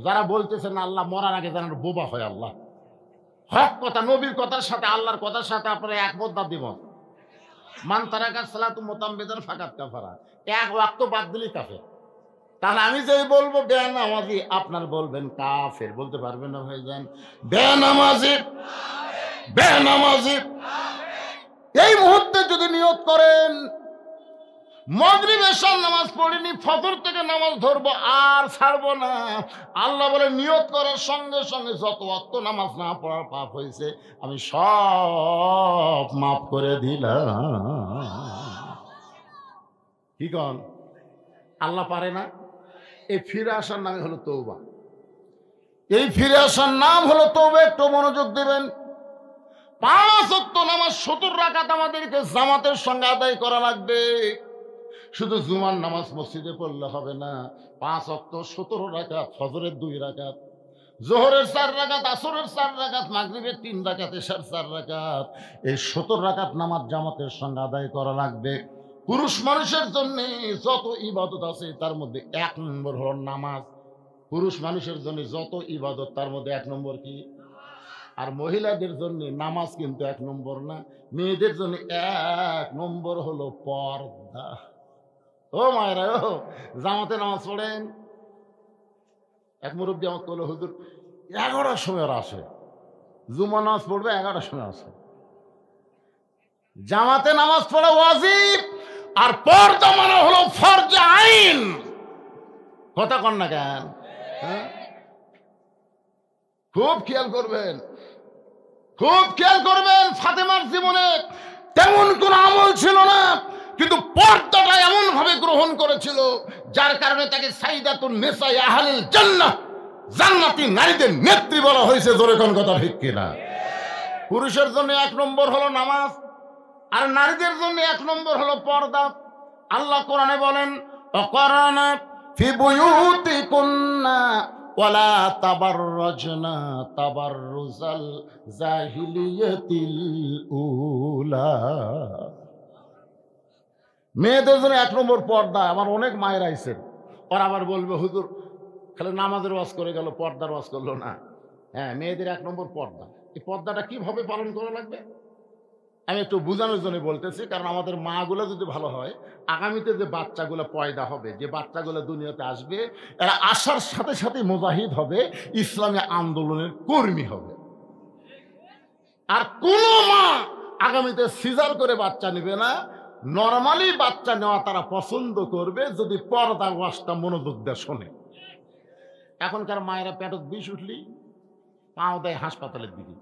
যারা বলতেছেন আল্লাহ মরার আগে যেন বোবা হয়, আল্লাহ হক কথা, নবীর কথার সাথে আল্লাহর কথার সাথে আপনারা একমত না দ্বিমত? মান তারাকা সালাতু মুতাম্মিদান ফাকাত কাফারা, 1 ওয়াক্ত বাদ দিলেই কাফের। তাহলে আমি যেই বলবো বেনামাজি, আপনার বলবেন কাফের, বলতে পারবেন না ভাইজান? বেনামাজি, বেনামাজি। এই মুহূর্তে যদি নিয়ত করেন মাগরিব এশার নামাজ পড়িনি, ফজর থেকে নামাজ ধরবো আর ছাড়বো না, আল্লাহ বলে নিয়ত করার সঙ্গে সঙ্গে যত ওয়াক্ত নামাজ না পড়ার পাপ হয়েছে আমি সব মাফ করে দিলাম। কি কন? আল্লাহ পারে না? এই ফিরে আসার নামে হলো তওবা। এই ফিরে আসার নাম হলো তওবা। একটু মনোযোগ দেবেন। 5 ওয়াক্ত নামাজ 70 রাকাত আমাদেরকে জামাতের সঙ্গে আদায় করা লাগবে। শুধু জুমার নামাজ মসজিদে পড়লে হবে না। 5 ওয়াক্ত 17 রাকাত, ফজরের 2 রাকাত, জোহরের 4 রাকাত, আসরের 4 রাকাত, মাগরিবের 3 রাকাত, এশার 4 রাকাত, এই 70 রাকাত নামাজ জামাতের সঙ্গে আদায় করা লাগবে। পুরুষ মানুষের জন্য যত ইবাদত আছে তার মধ্যে 1 নম্বর হলো নামাজ। পুরুষ মানুষের জন্য যত ইবাদত তার মধ্যে 1 নম্বর কি? আর মহিলাদের জন্য নামাজ কিন্তু 1 নম্বর না, মেয়েদের জন্য 1 নম্বর হলো পর্দা। ও মায়েরা, ও জামাতে নামাজ পড়েন। এক মুরব্বী আমাকে বললো, হুজুর 11টার সময় ওরা আসে, জুমা নামাজ পড়বে 11টার সময় আসে। জামাতে নামাজ পড়া ওয়াজিব, আর পর্দা মানা হলো ফরজে আইন। কথা কন না কেন? হ্যাঁ, খুব খেয়াল করবেন, খুব খেয়াল করবেন। ফাতেমার জীবনে তেমন কোন আমল ছিল না, কিন্তু পর্দাটা এমন ভাবে গ্রহণ করেছিল যার কারণে তাকে সাইয়্যিদাতুন নিসাই আহলিল জান্নাহ, জান্নাতি নারীদের নেত্রী বলা হয়েছে। জোরে কোন কথা ঠিক কিনা? পুরুষের জন্য 1 নম্বর হলো নামাজ, আর নারীদের জন্য 1 নম্বর হলো পর্দা। আল্লাহ কোরআনে বলেন, ওয়াকারনা ফি বুয়ুতিকুন্না ওয়ালা তাবাররাজনা তাবাররুজাল জাহিলিয়াতিল উলা। মেয়েদের জন্য 1 নম্বর পর্দা। আমার অনেক মায়ের আইছেন, ওরা আবার বলবে, হুজুর খালি নামাজের ওয়াজ করে গেল, পর্দার ওয়াজ করলো না। হ্যাঁ, মেয়েদের 1 নম্বর পর্দা। এই পর্দাটা কিভাবে পালন করা লাগবে আমি একটু বোঝানোর জন্য বলতেছি, কারণ আমাদের মাগুলো যদি ভালো হয়, আগামীতে যে বাচ্চাগুলো পয়দা হবে, যে বাচ্চাগুলো দুনিয়াতে আসবে, এরা আসার সাথে সাথে মুজাহিদ হবে, ইসলামী আন্দোলনের কর্মী হবে। আর কোন মা আগামীতে সিজার করে বাচ্চা নেবে না। নরমালি বাচ্চা নেওয়া তারা পছন্দ করবে যদি পর্দা ওয়াজটা মনোযোগ দিয়ে শোনে। এখনকার মায়েরা পেটত বিষ উঠলি পাও দেয় হাসপাতালের দিকে।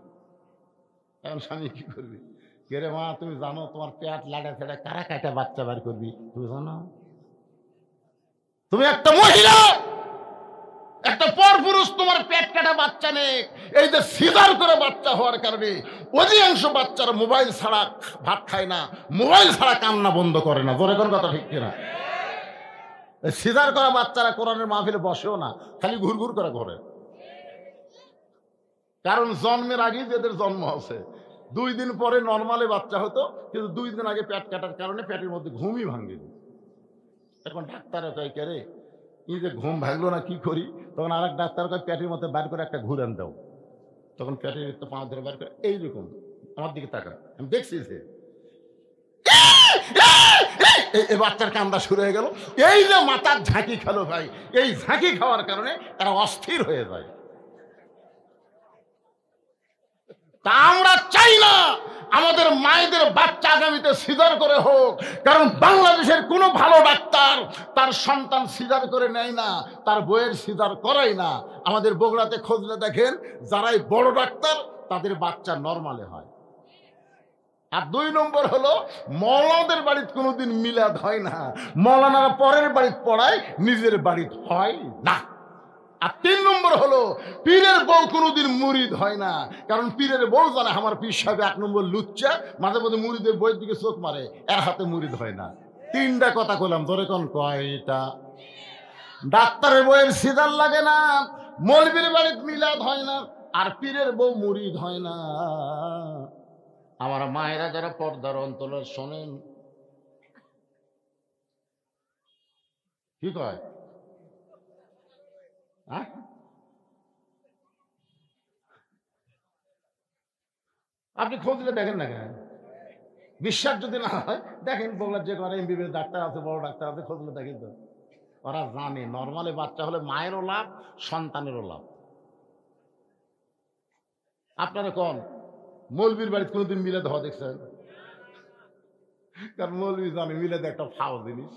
এখন স্বামী কি করবি? কে রে মা, তুমি জানো তোমার পেট লাড়া ছেড়ে কারা কাটা বাচ্চা বার করবি? তুমি জানো? তুমি একটা মহিলা, একটা পরপুরুষ, তোমার পেট কাটা বাচ্চা নেই। এই যে সিজার করে বাচ্চা হওয়ার কারণে অধিকাংশ বাচ্চারা মোবাইল ছাড়া ভাত খায় না, মোবাইল ছাড়া কান্না বন্ধ করে না। জোরে কোন কথা ঠিক কিনা? সিজার করা বাচ্চারা কোরআনের মাহফিলে বসেও না, খালি ঘুরঘুর করে ঘরে। কারণ জন্মের আগেই এদের জন্ম আছে, 2 দিন পরে নর্মালে বাচ্চা হতো, কিন্তু 2 দিন আগে পেট কাটার কারণে পেটের মধ্যে ঘুমই ভাঙে। এখন ডাক্তার কয়, কে রে এই যে ঘুম ভাঙলো না, কি করি? তখন আর এক ডাক্তার কয়, পেটের মধ্যে বার করে একটা ঘুরান দাও। তখন পেটের তো পা ধরে বার করে এইরকম আমার দিকে তাকা, আমি দেখছি যে এই বাচ্চার কান্দা শুরু হয়ে গেল। এই যে মাথার ঝাঁকি খেলো ভাই, এই ঝাঁকি খাওয়ার কারণে তারা অস্থির হয়ে যায়। তা আমরা চাই না আমাদের মায়েদের বাচ্চা আগামীতে সিজার করে হোক, কারণ বাংলাদেশের কোনো ভালো ডাক্তার তার সন্তান সিজার করে নেয় না, তার বইয়ের সিজার করায় না। আমাদের বগুড়াতে খোঁজলে দেখেন, যারাই বড় ডাক্তার তাদের বাচ্চা নরমালে হয়। আর 2 নম্বর হলো মৌলানাদের বাড়িতে কোনোদিন মিলাদ হয় না, মৌলানারা পরের বাড়িতে পড়ায়, নিজের বাড়িতে হয় না। আর 3 নম্বর হলো পীরের বউ কোনোদিন মুরিদ হয় না, কারণ পীরের বউ জানে আমার পীর সাহেব 1 নম্বর লুচ্চা, মাঝে মাঝে মুরিদের বইয়ের দিকে চোখ মারে, এর হাতে মুরিদ হয় না। 3টা কথা কইলাম, ধরে কোন কয়টা? ডাক্তারের বইয়ের সিজার লাগে না, মৌলবীর বাড়িতে মিলাদ হয় না, আর পীরের বউ মুরিদ হয় না। আমার মায়েরা যারা পর্দার অন্তরে শোনেন, কি কয়? আপনি খোঁজলে দেখেন না কেন? বিশ্বাস যদি না হয় দেখেন, বগুড়ার যে কোনো এমবিবিএস ডাক্তার আছে, বড় ডাক্তার আছে, খোঁজলে দেখেন তো। ওরা জানে নর্মালি বাচ্চা হলে মায়েরও লাভ, সন্তানেরও লাভ। আপনারা কোন মৌলবীর বাড়িতে কোনোদিন মিলাদ হওয়া দেখছেন? কারণ মৌলবী জানে মিলাদ একটা ফাও জিনিস,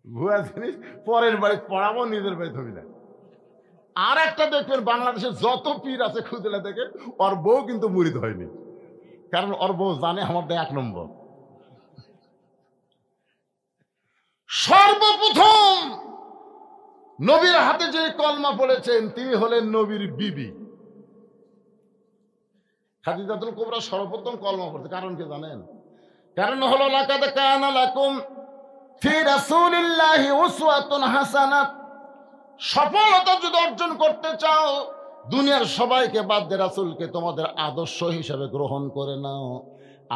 ভুয়া জিনিস। পরের বাড়িতে পড়াবো, নিজের বাড়িতে হবি না। আর একটা দেখবেন, বাংলাদেশের যত পীর আছে খুঁজলে দেখেন ওর বউ কিন্তু মুরিদ হয়নি, কারণ ওর বউ জানে আমাদের 1 নম্বর। সর্বপ্রথম নবীর হাতে যে কলমা পড়েছেন তিনি হলেন নবীর বিবি খাদিজাতুল কুবরা। সর্বপ্রথম কলমা পড়তে কারণ কি জানেন? কারণ হলো লাকাদ কানা লাকুম ফি রাসূলিল্লাহি উসওয়াতুন হাসানাহ। সফলতা যদি অর্জন করতে চাও, দুনিয়ার সবাইকে বাদ দিয়ে রাসূলকে তোমাদের আদর্শ হিসেবে গ্রহণ করে নাও।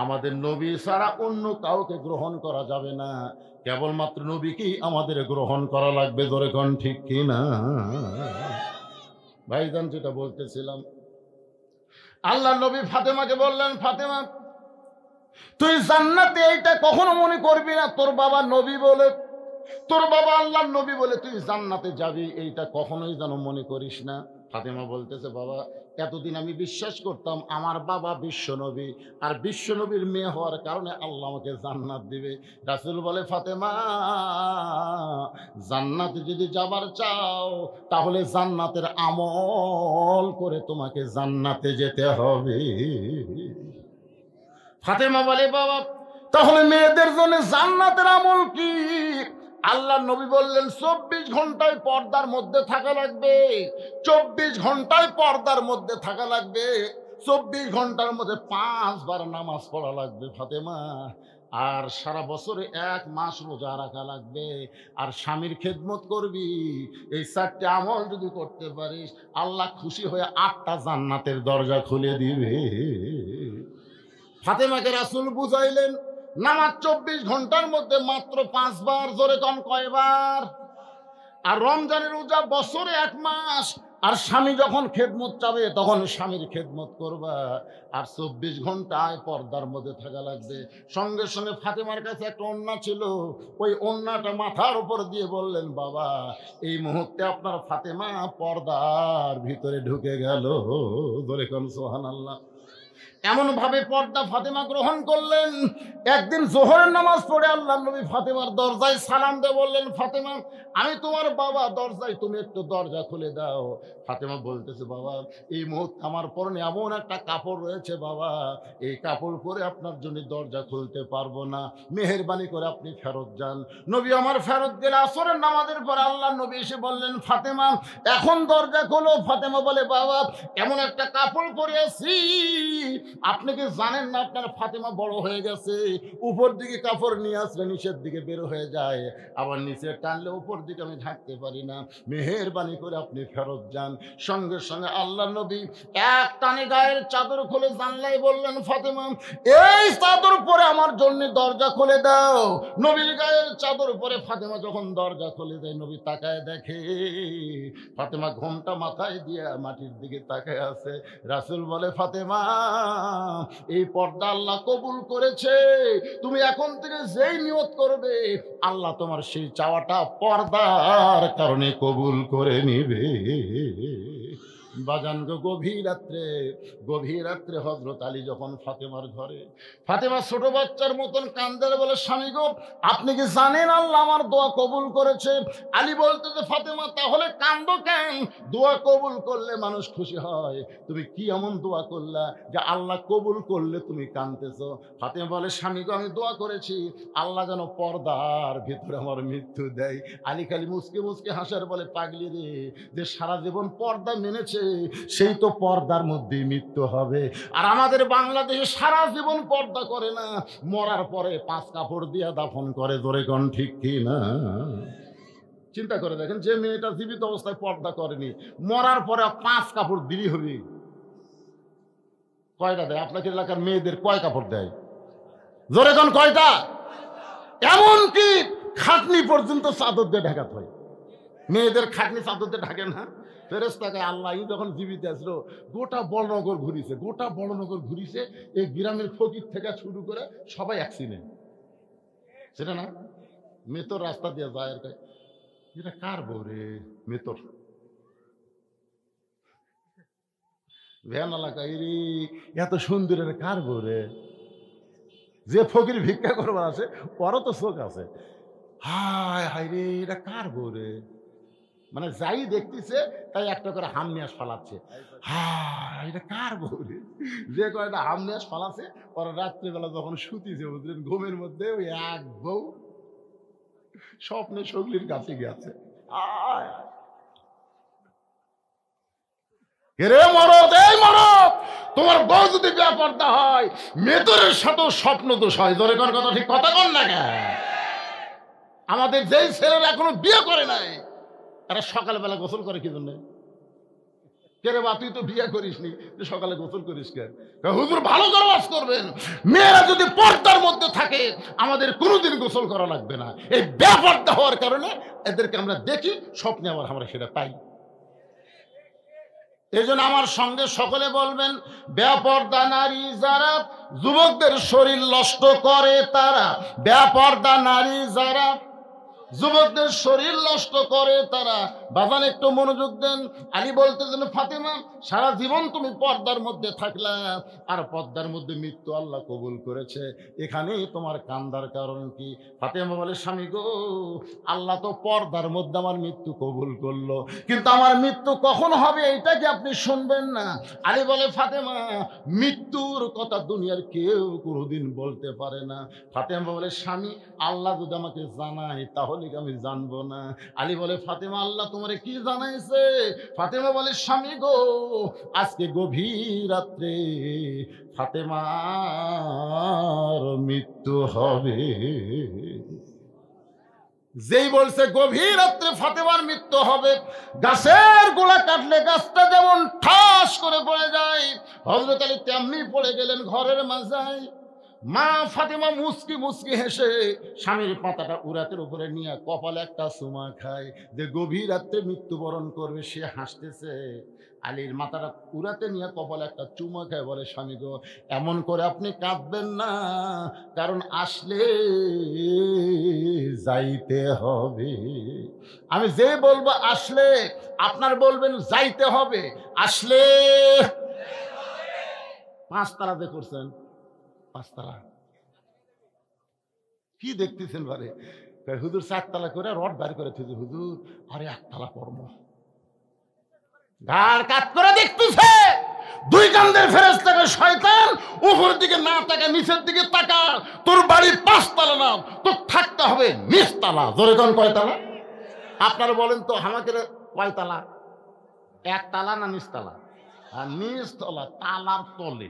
আমাদের নবী ছাড়া অন্য কাউকে গ্রহণ করা যাবে না, কেবলমাত্র নবীকেই আমাদের গ্রহণ করা লাগবে। জোরে কোন ঠিক কিনা? ভাইজান, যেটা বলতেছিলাম, আল্লাহ নবী ফাতেমাকে বললেন, ফাতেমা তুই জান্নাতে এইটা কখনো মনে করবি না তোর বাবা নবী বলে, তোর বাবা আল্লাহর নবী বলে তুই জান্নাতে যাবি, এইটা কখনোই যেন মনে করিস না। ফাতেমা বলতেছে, বাবা এতদিন আমি বিশ্বাস করতাম আমার বাবা বিশ্বনবী, আর বিশ্বনবীর মেয়ে হওয়ার কারণে আল্লাহ আমাকে জান্নাত দিবে। রাসূল বলে, ফাতেমা জান্নাতে যদি যাবার চাও তাহলে জান্নাতের আমল করে তোমাকে জান্নাতে যেতে হবে। ফাতেমা বলে, বাবা তাহলে মেয়েদের জন্য জান্নাতের আমল কি? আল্লাহ নবী বললেন, 24 ঘন্টায় পর্দার মধ্যে থাকা লাগবে। 24 ঘন্টায় পর্দার মধ্যে থাকা লাগবে। 24 ঘন্টার মধ্যে 5 বার নামাজ পড়া লাগবে ফাতেমা। আর সারা বছরে 1 মাস রোজা রাখা লাগবে। আর স্বামীর খেদমত করবি। এই 4টে আমল যদি করতে পারিস, আল্লাহ খুশি হয়ে 8টা জান্নাতের দরজা খুলে দিবে। ফাতেমাকে রাসূল বুঝাইলেন, নামাজ 24 ঘন্টার মধ্যে মাত্র 5 বার। জোরে কম কয়বার? আর রমজানের রোজা বছরে 1 মাস। আর স্বামী যখন খেদমত চাবে তখন স্বামীর খেদমত করবা। আর 24 ঘন্টায় পর্দার মধ্যে থাকা লাগবে। সঙ্গে সঙ্গে ফাতেমার কাছে একটা ওন্না ছিল, ওই ওন্নাটা মাথার উপর দিয়ে বললেন, বাবা এই মুহূর্তে আপনার ফাতেমা পর্দার ভিতরে ঢুকে গেল। বলে কোন সুবহানাল্লাহ। এমন ভাবে পর্দা ফাতেমা গ্রহণ করলেন। একদিন জোহরের নামাজ পড়ে আল্লাহ নবী ফাতেমার দরজায় সালাম দিয়ে বললেন, ফাতেমা আমি তোমার বাবা, দরজায় তুমি একটু দরজা খুলে দাও। ফাতেমা বলতেছে, বাবা এই মুহূর্তে আমার পরনে এমন একটা কাপড় রয়েছে বাবা, এই কাপড় পরে আপনার জন্য দরজা খুলতে পারবো না, মেহেরবানি করে আপনি ফেরত যান। নবী আমার ফেরত গেলে আসরের নামাজের পর আল্লাহ নবী এসে বললেন, ফাতেমা এখন দরজা খোলো। ফাতেমা বলে, বাবা এমন একটা কাপড় পরেছি, আপনি কি জানেন না আপনার ফাতেমা বড় হয়ে গেছে? উপর দিকে কাপড় নিয়ে আসলে নিচের দিকে বের হয়ে যায়, আবার নিচে টানলে উপর দিকে আমি ঢাকতে পারি না, মেহেরবানি করে আপনি ফেরত যান। সঙ্গে সঙ্গে আল্লাহ নবী এক টানে গায়ের চাদর খুলে জানলাই বললেন, ফাতেমা এই চাদর পরে আমার জন্য দরজা খুলে দাও। নবীর গায়ের চাদর পরে ফাতেমা যখন দরজা খুলে দেয়, নবী তাকায় দেখে ফাতেমা ঘোমটা মাথায় দিয়ে মাটির দিকে তাকায় আছে। রাসূল বলে, ফাতেমা এই পর্দা আল্লাহ কবুল করেছে, তুমি এখন থেকে যেই নিয়ত করবে আল্লাহ তোমার সেই চাওয়াটা পর্দার কারণে কবুল করে নিবে। বাজান গো, গভীর রাত্রে হযরত আলী যখন ফাতেমার ঘরে, ফাতেমা ছোট বাচ্চার মতন কান্দে, বলে, স্বামী গো আপনি কি জানেন আল্লাহ আমার দোয়া কবুল করেছে? আলী বলতে যে, ফাতেমা তাহলে কান্দো কেন? দোয়া কবুল করলে মানুষ খুশি হয়, তুমি কি এমন দোয়া করলা যে আল্লাহ কবুল করলে তুমি কাঁদতেছো? ফাতেমা বলে, স্বামী গো আমি দোয়া করেছি আল্লাহ যেন পর্দার ভিতরে আমার মৃত্যু দেয়। আলী খালি মুচকে মুচকে হাসার বলে, পাগলি রে, যে সারা জীবন পর্দা মেনেছে সেই তো পর্দার মধ্যেই মৃত্যু হবে। আর আমাদের বাংলাদেশে সারা জীবন পর্দা করে না, মরার পরে 5 কাপড় দিয়ে দাফন করে। জোরে কোন ঠিক কি না? চিন্তা করে দেখেন, যে মেয়েটা জীবিত অবস্থায় পর্দা করেনি, মরার পরে 5 কাপড় দিলি হবে। কয়টা দেয় আপনাকে এলাকার মেয়েদের? কয় কাপড় দেয়? জোরে কোন কয়টা? এমনকি খাটনি পর্যন্ত চাদর দিয়ে ঢাকাতে হয়। মেয়েদের খাটনি চাদর দিয়ে ঢাকে না? ফেরেশতাকে আল্লাহ যখন জীবিত আসলো গোটা বড়নগর ঘুরিছে, এই গ্রামের ফকির থেকে শুরু করে সবাই অ্যাক্সিডেন্ট। সেটা না মেতর রাস্তা দিয়ে যায় আর এটা কার বউ রে? মেতর ভ্যান এলাকায় রে, এত সুন্দরের কার বউ রে? যে ফকির ভিক্ষা করবার আছে ওরও তো চোখ আছে। হায় হায় রে, এটা কার বউ রে? মানে যাই দেখতেছে তাই একটা করে হামনিয়াস ফালাচ্ছে। হায় এটা কার বউ রে? যে কয়টা হামনিয়াস ফালাচ্ছে ওরা রাত্রিবেলা যখন শুতিছে বুঝলেন, ঘুমের মধ্যে ওই এক বউ স্বপ্নে সগলির কাছে গেছে। রে মরদ, এই মরদ, তোমার বউ যদি বেপরদা হয় মেতরের সাথে স্বপ্ন দোষ হয়। ধরে কোন কথা ঠিক কথা কন না কেন? আমাদের যেই ছেলেরা এখনো বিয়ে করে নাই তারা সকালবেলা গোসল করে কি জন্য? কে রে বা তুই তো বিয়ে করিস নি, তুই সকালে গোসল করিস কেন? হুজুর ভালো করে ওয়াজ করবেন, মেয়েরা যদি পর্দার মধ্যে থাকে আমাদের কোনোদিন গোসল করা লাগবে না। এই বেপরদা হওয়ার কারণে এদেরকে আমরা দেখি, স্বপ্নে আবার আমরা সেটা পাই। এই জন্য আমার সঙ্গে সকলে বলবেন, বেপরদা নারী যারা যুবকদের শরীর নষ্ট করে তারা, বেপরদা নারী যারা যুবকদের শরীর নষ্ট করে তারা। বাজান একটু মনোযোগ দেন। আলী বলতেছেন, ফাতেমা সারা জীবন তুমি পর্দার মধ্যে থাকলা, আর পর্দার মধ্যে মৃত্যু আল্লাহ কবুল করেছে, এখানেই তোমার কান্দার কারণ কি? ফাতেমা বলে, স্বামী গো, আল্লাহ তো পর্দার মধ্যে আমার মৃত্যু কবুল করলো, কিন্তু আমার মৃত্যু কখন হবে এইটা কি আপনি শুনবেন না? আলী বলে, ফাতেমা মৃত্যুর কথা দুনিয়ার কেউ কোনোদিন বলতে পারে না। ফাতেমা বলে, স্বামী আল্লাহ যদি আমাকে জানায় তাহলে আমি জানবো না। আলী বলে, ফাতেমা আল্লাহ তোমারে কি জানাইছে? ফাতেমা বলে, স্বামী গো, আজকে গভীর রাত্রে ফাতেমার মৃত্যু হবে। যেই বলছে গভীর রাত্রে ফাতেমার মৃত্যু হবে, গাছের গোড়া কাটলে গাছটা যেমন ঠাস করে পড়ে যায়, হযরত আলী তেমনি পড়ে গেলেন ঘরের মাঝায়। মা ফাতেমা মুচকি মুচকি হেসে স্বামীর পাতাটা উরাতের উপরে নিয়ে কপালে একটা চুমা খায়, যে গভীর রাত্রে মৃত্যুবরণ করবে সে হাসতেছে। আলীর মাথাটা উরাতে নিয়ে কপালে একটা চুমা খায়, বলে, স্বামী গো, এমন করে আপনি কাঁদবেন না, কারণ আসলে যাইতে হবে। আমি যে বলবো আসলে, আপনার বলবেন যাইতে হবে। আসলে 5 তারাতে করছেন, 5 তালা কি দেখতেছেন? বারে হুজুর 4 তালা করে রড বার করে থুজু, হুজুর আরে 1 তালা কর্ম গার কাট করে দেখতেছে। 2 কান্দের ফেরেশতাকে, শয়তান উপরের দিকে না তাকা, নিচের দিকে তাকা, তোর বাড়ি 5 তালা না, তোর থাকতে হবে 20 তালা। জোরে কোন কয় তালা? আপনারা বলেন তো আমাকে কয় তালা? 1 তালা না 20 তালা? আর 20 তলা, তালার তলে।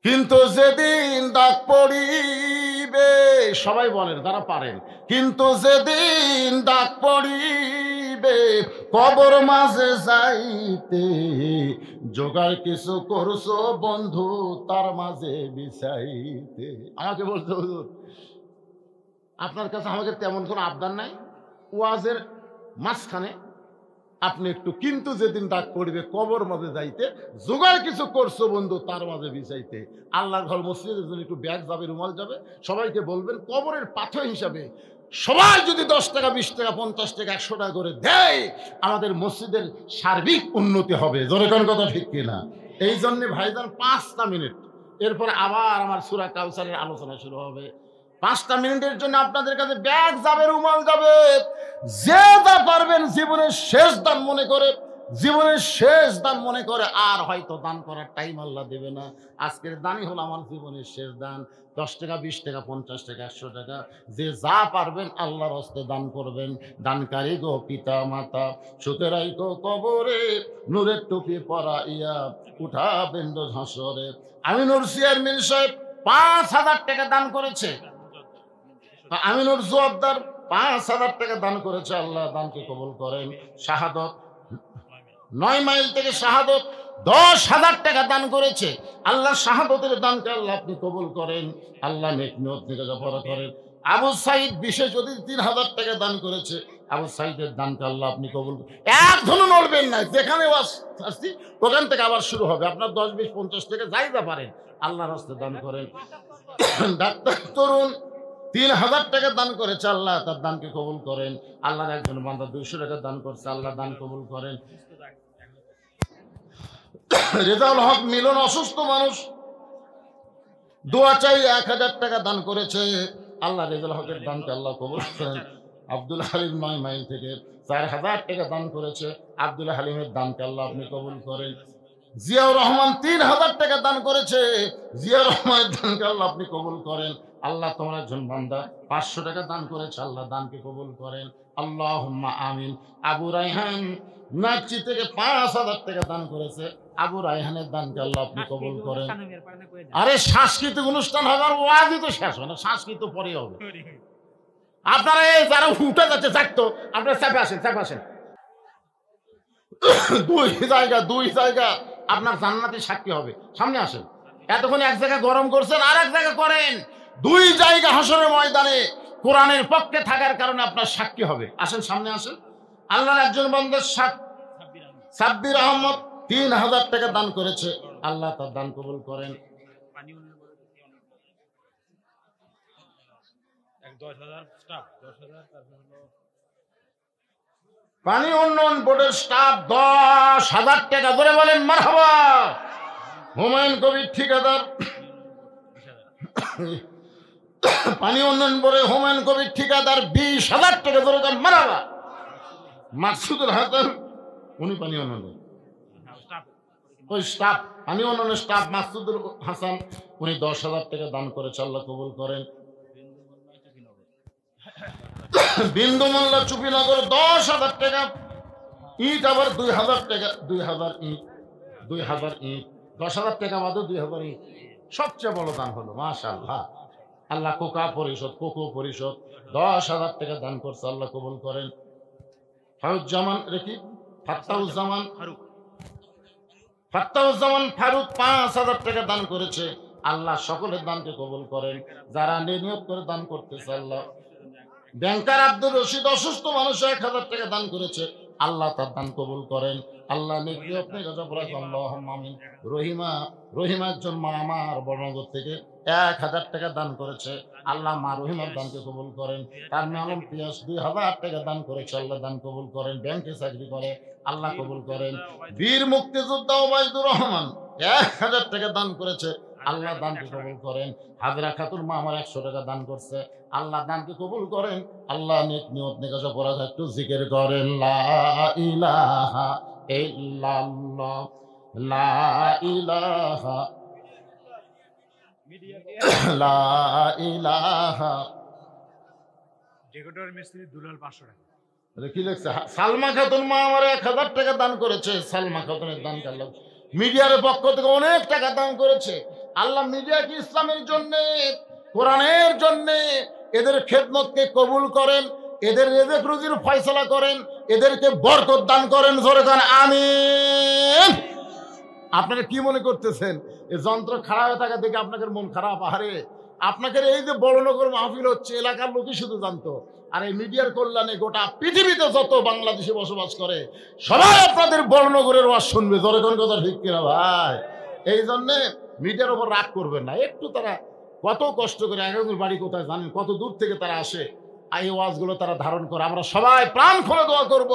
কিন্তু যেদিন ডাক পড়িবে, সবাই বলেন যারা পারেন, কিন্তু যেদিন ডাক পড়িবে কবর মাঝে যাইতে, জোগাড় কিছু করছো বন্ধু তার মাঝে বিছাইতে। আমাকে বলতে, হুজুর আপনার কাছে আমাকে তেমন কোনো আবদার নাই, ওয়াজের মাঝখানে আপনি একটু কিন্তু যেদিন ডাক পড়িবে কবর মাঝে যাইতে, জোগাড় কিছু করছো বন্ধু তার মাঝে বিছাইতে। আল্লাহর ঘর মসজিদের জন্য একটু ব্যাগ যাবে, রুমাল যাবে, সবাইকে বলবেন কবরের পাথর হিসাবে সবাই যদি 10 টাকা 20 টাকা 50 টাকা 100 টাকা করে দেয়, আমাদের মসজিদের সার্বিক উন্নতি হবে। জোরে কোন কথা ঠিক কিনা? এই জন্য ভাইজান 5টা মিনিট, এরপর আবার আমার সূরা কাউসারের আলোচনা শুরু হবে। 5টা মিনিটের জন্য আপনাদের কাছে ব্যাগ যাবে, রুমাল যাবে, যে যা পারবেন জীবনের শেষ দান মনে করে, জীবনের শেষ দান মনে করে, আর হয়তো দান করার টাইম আল্লাহ দেবে না। আজকের দানই হলো আমার জীবনের শেষ দান। 10 টাকা 20 টাকা 50 টাকা 100 টাকা, যে যা পারবেন আল্লাহর হস্তে দান করবেন। দানকারী গো পিতা মাতা, সুতরাই গো কবরে নূরের টুপি পরাইয়া উঠাবেন দোজ হাসরে। আমিনুর চেয়ারম্যান সাহেব 5000 টাকা দান করেছে। আমিনুর জোয়াবদার 5000 টাকা দান করেছে। আল্লাহ দানকে কবুল করেন। শাহাদত 9 মাইল থেকে শাহাদত 10,000 টাকা দান করেছে। আল্লাহ শাহাদতের দানকে আল্লাহ আপনি কবুল করেন, আল্লাহ নেক নিয়ত থেকে জবরা করেন। আবু সাইদ বিশেষ অতিথি 3000 টাকা দান করেছে। আবু সাইদের দানকে আল্লাহ আপনি কবুল করেন। এক ধনু নড়বেন না, যেখানে আসছি ওখান থেকে আবার শুরু হবে। আপনার 10 20 50 টাকা যাই যা পারেন আল্লাহর রাস্তায় দান করেন। ডাক্তার তরুণ 3000 টাকা দান করেছে, আল্লাহ তার দানকে কবুল করেন। আল্লাহর একজন বান্দা 200 টাকা দান করছে, আল্লাহ দান কবুল করেন। রেজাউল হক মিলন অসুস্থ মানুষ, দোয়া চাই 1000 টাকা দান করেছে, আল্লাহ রেজাউল হকের দানকে আল্লাহ কবুল করেন। আব্দুল হালিম 9 মাইল থেকে 4000 টাকা দান করেছে, আব্দুল হালিমের দানকে আল্লাহ আপনি কবুল করেন। জিয়াউর রহমান 3000 টাকা দান করেছে, জিয়াউর রহমানের দানকে আল্লাহ আপনি কবুল করেন। আল্লাহ তোমার একজন বান্দা 500 টাকা দান করেছে, আল্লাহ দানকে কবুল করেন। আল্লাহুম্মা আমিন। আবু রায়হান নাচি থেকে 5000 টাকা দান করেছে, আবু রায়হানের দানকে আল্লাহ আপনি কবুল করেন। আরে সাংস্কৃতিক অনুষ্ঠান হবে, আর ওয়াজই তো শেষ হয় না, সাংস্কৃতিক পরে হবে। আপনারা এই যারা উঠে যাচ্ছে থাকতো, আপনারা চাপে আসেন, চাপে আসেন। দুই জায়গা আপনার জান্নাতের সাক্ষী হবে, সামনে আসেন। এতক্ষণ এক জায়গায় গরম করছেন, আর এক জায়গায় করেন। 2 জায়গা হাসরের ময়দানে কোরআনের পক্ষে থাকার কারণে আপনার সাক্ষী হবে। আসেন, সামনে আসেন। আল্লাহর একজন বান্দার সাব্বির আহমদ 3000 টাকা দান করেছে, আল্লাহ তার দান কবুল করেন। পানি উন্নয়ন বোর্ডের স্টাফ 10,000 টাকা করে বলেন মারহাবা। হুমায়ুন কবির ঠিকাদার পানি উন্নয়ন বোর্ডে হুমায়ুন কবির ঠিকাদার 20,000 টাকা ধরে দেন মারহাবা। মাকসুদুল হাসান উনি পানি উন্নয়ন ওই স্টাফ, পানি উন্নয়নের স্টাফ মাকসুদুল হাসান উনি 10,000 টাকা দান করেছে, আল্লাহ কবুল করেন। বিন্দু মোল্লা চুপিনগর 10,000 টাকা, ইট আবার 2,000 টাকা, 2,000 ইট, 2,000 ইট, 10,000 টাকা বাদে 2,000 ইট। সবচেয়ে বড় দান হলো মাশাআল্লাহ। আল্লাহ কোকো পরিষদ 10,000 টাকা দান করছে, আল্লাহ কবুল করেন। ফারুজ্জামান রেখি ফাত্তাউজ্জামান ফারুক 5,000 টাকা দান করেছে, আল্লাহ সকলের দানকে কবুল করেন। যারা নিয়ত করে দান করতেছে, আল্লাহ। ব্যাংকার আব্দুর রশিদ অসুস্থ মানুষ 1,000 টাকা দান করেছে, আল্লাহ তার দান কবুল করেন। আল্লাহ নেকি আপনি আল্লাহুম্মা আমিন। রহিমা একজন মা আমার বর্ণগর থেকে 1,000 টাকা দান করেছে, আল্লাহ মা রহিমার দানকে কবুল করেন। তার আলম পিয়াস 2,000 টাকা দান করেছে, আল্লাহ দান কবুল করেন। ব্যাংকে চাকরি করে, আল্লাহ কবুল করেন। বীর মুক্তিযোদ্ধা ওবায়দুর রহমান 1,000 টাকা দান করেছে, আল্লাহ দানকে কবুল করেন। হাজরা খাতুন মা আমার 100 টাকা দান করছে, আল্লাহ দানকে কবুল করেন। আল্লাহ নেক নিয়ত নেকাজা করা যায়, একটু জিকির করেন। লা ইলাহা ইল্লাল্লাহ, লা ইলাহা, লা ইলাহা। ডেকোরেটর মিস্ত্রি দুলাল 500 টাকা। কি লিখছে? সালমা খাতুন মা আমার 1,000 টাকা দান করেছে, সালমা খাতুনের দান আল্লাহ। মিডিয়ার পক্ষ থেকে অনেক টাকা দান করেছে, আল্লাহ মিডিয়াকে ইসলামের জন্য, কোরআনের জন্য এদের খেদমতকে কবুল করেন, এদের রিজিক রুজির ফয়সালা করেন, এদেরকে বরকত দান করেন। জোরে বলেন আমিন। আপনারা কি মনে করতেছেন এই যন্ত্র খারাপ হয়ে থাকা দেখে আপনাদের মন খারাপ? আরে আপনাদের এই যে বড়নগর মাহফিল হচ্ছে, এলাকার লোকই শুধু জানতো, আর এই মিডিয়ার কল্যাণে গোটা পৃথিবীতে যত বাংলাদেশে বসবাস করে সবাই আপনাদের বড়নগরের ওয়াজ শুনবে। জোরে কোন কথা ঠিক কিনা ভাই? এই জন্যে মিডিয়ার ওপর রাগ করবেন না। একটু তারা কত কষ্ট করে, একজনের বাড়ি কোথায় জানেন, কত দূর থেকে তারা আসে, এই ওয়াজগুলো তারা ধারণ করে। আমরা সবাই প্রাণ খুলে দোয়া করব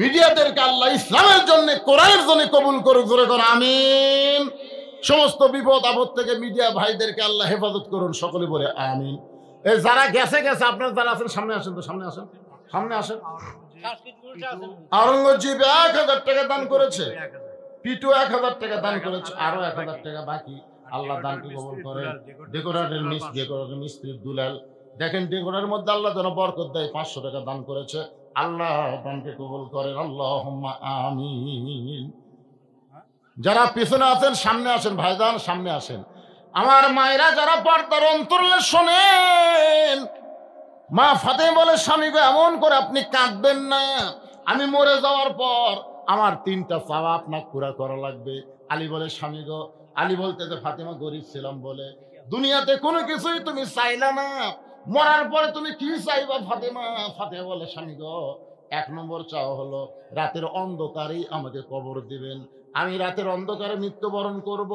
মিডিয়াদেরকে আল্লাহ ইসলামের জন্য, কোরআনের জন্য কবুল করুক। জোরে কোন আমিন। সমস্ত বিপদ আপদ থেকে মিডিয়া ভাইদেরকে আল্লাহ হেফাজত করুন, সকলে বলে আমিন। এই যারা গেছে আপনারা যারা আছেন সামনে আসেন, তো সামনে আসেন, সামনে আসেন। আওরঙ্গজীব 1,000 টাকা দান করেছে, পিটু 1,000 টাকা দান করেছে, আরো 1,000 টাকা বাকি, আল্লাহ দানকে কবুল করেন। ডেকোরেটর মিস্ত্রি দুলাল, দেখেন ডেকোরেটরের মধ্যে আল্লাহ যেন বরকত দেয়, 500 টাকা দান করেছে, আল্লাহ দানকে কবুল করেন। আল্লাহুম্মা আমিন। যারা পিছনে আছেন সামনে আসেন, ভাইজান সামনে আসেন। আমার মায়েরা যারা পর্দার অন্তরালে শোনেন, মা ফাতেমা বলে, স্বামী গো এমন করে আপনি কাঁদবেন না, আমি মরে যাওয়ার পর আমার 3টা চাওয়া আপনার পুরা করা লাগবে। আলী বলে, স্বামী গো, আলী বলতে যে ফাতেমা গরিব ছিলাম বলে দুনিয়াতে কোনো কিছুই তুমি চাইলা না, মরার পরে তুমি কি চাইবা ফাতেমা? ফাতেমা বলে, স্বামী গো এক নম্বর চাওয়া হলো রাতের অন্ধকারেই আমাকে কবর দিবেন, আমি রাতের অন্ধকারে মৃত্যুবরণ করব।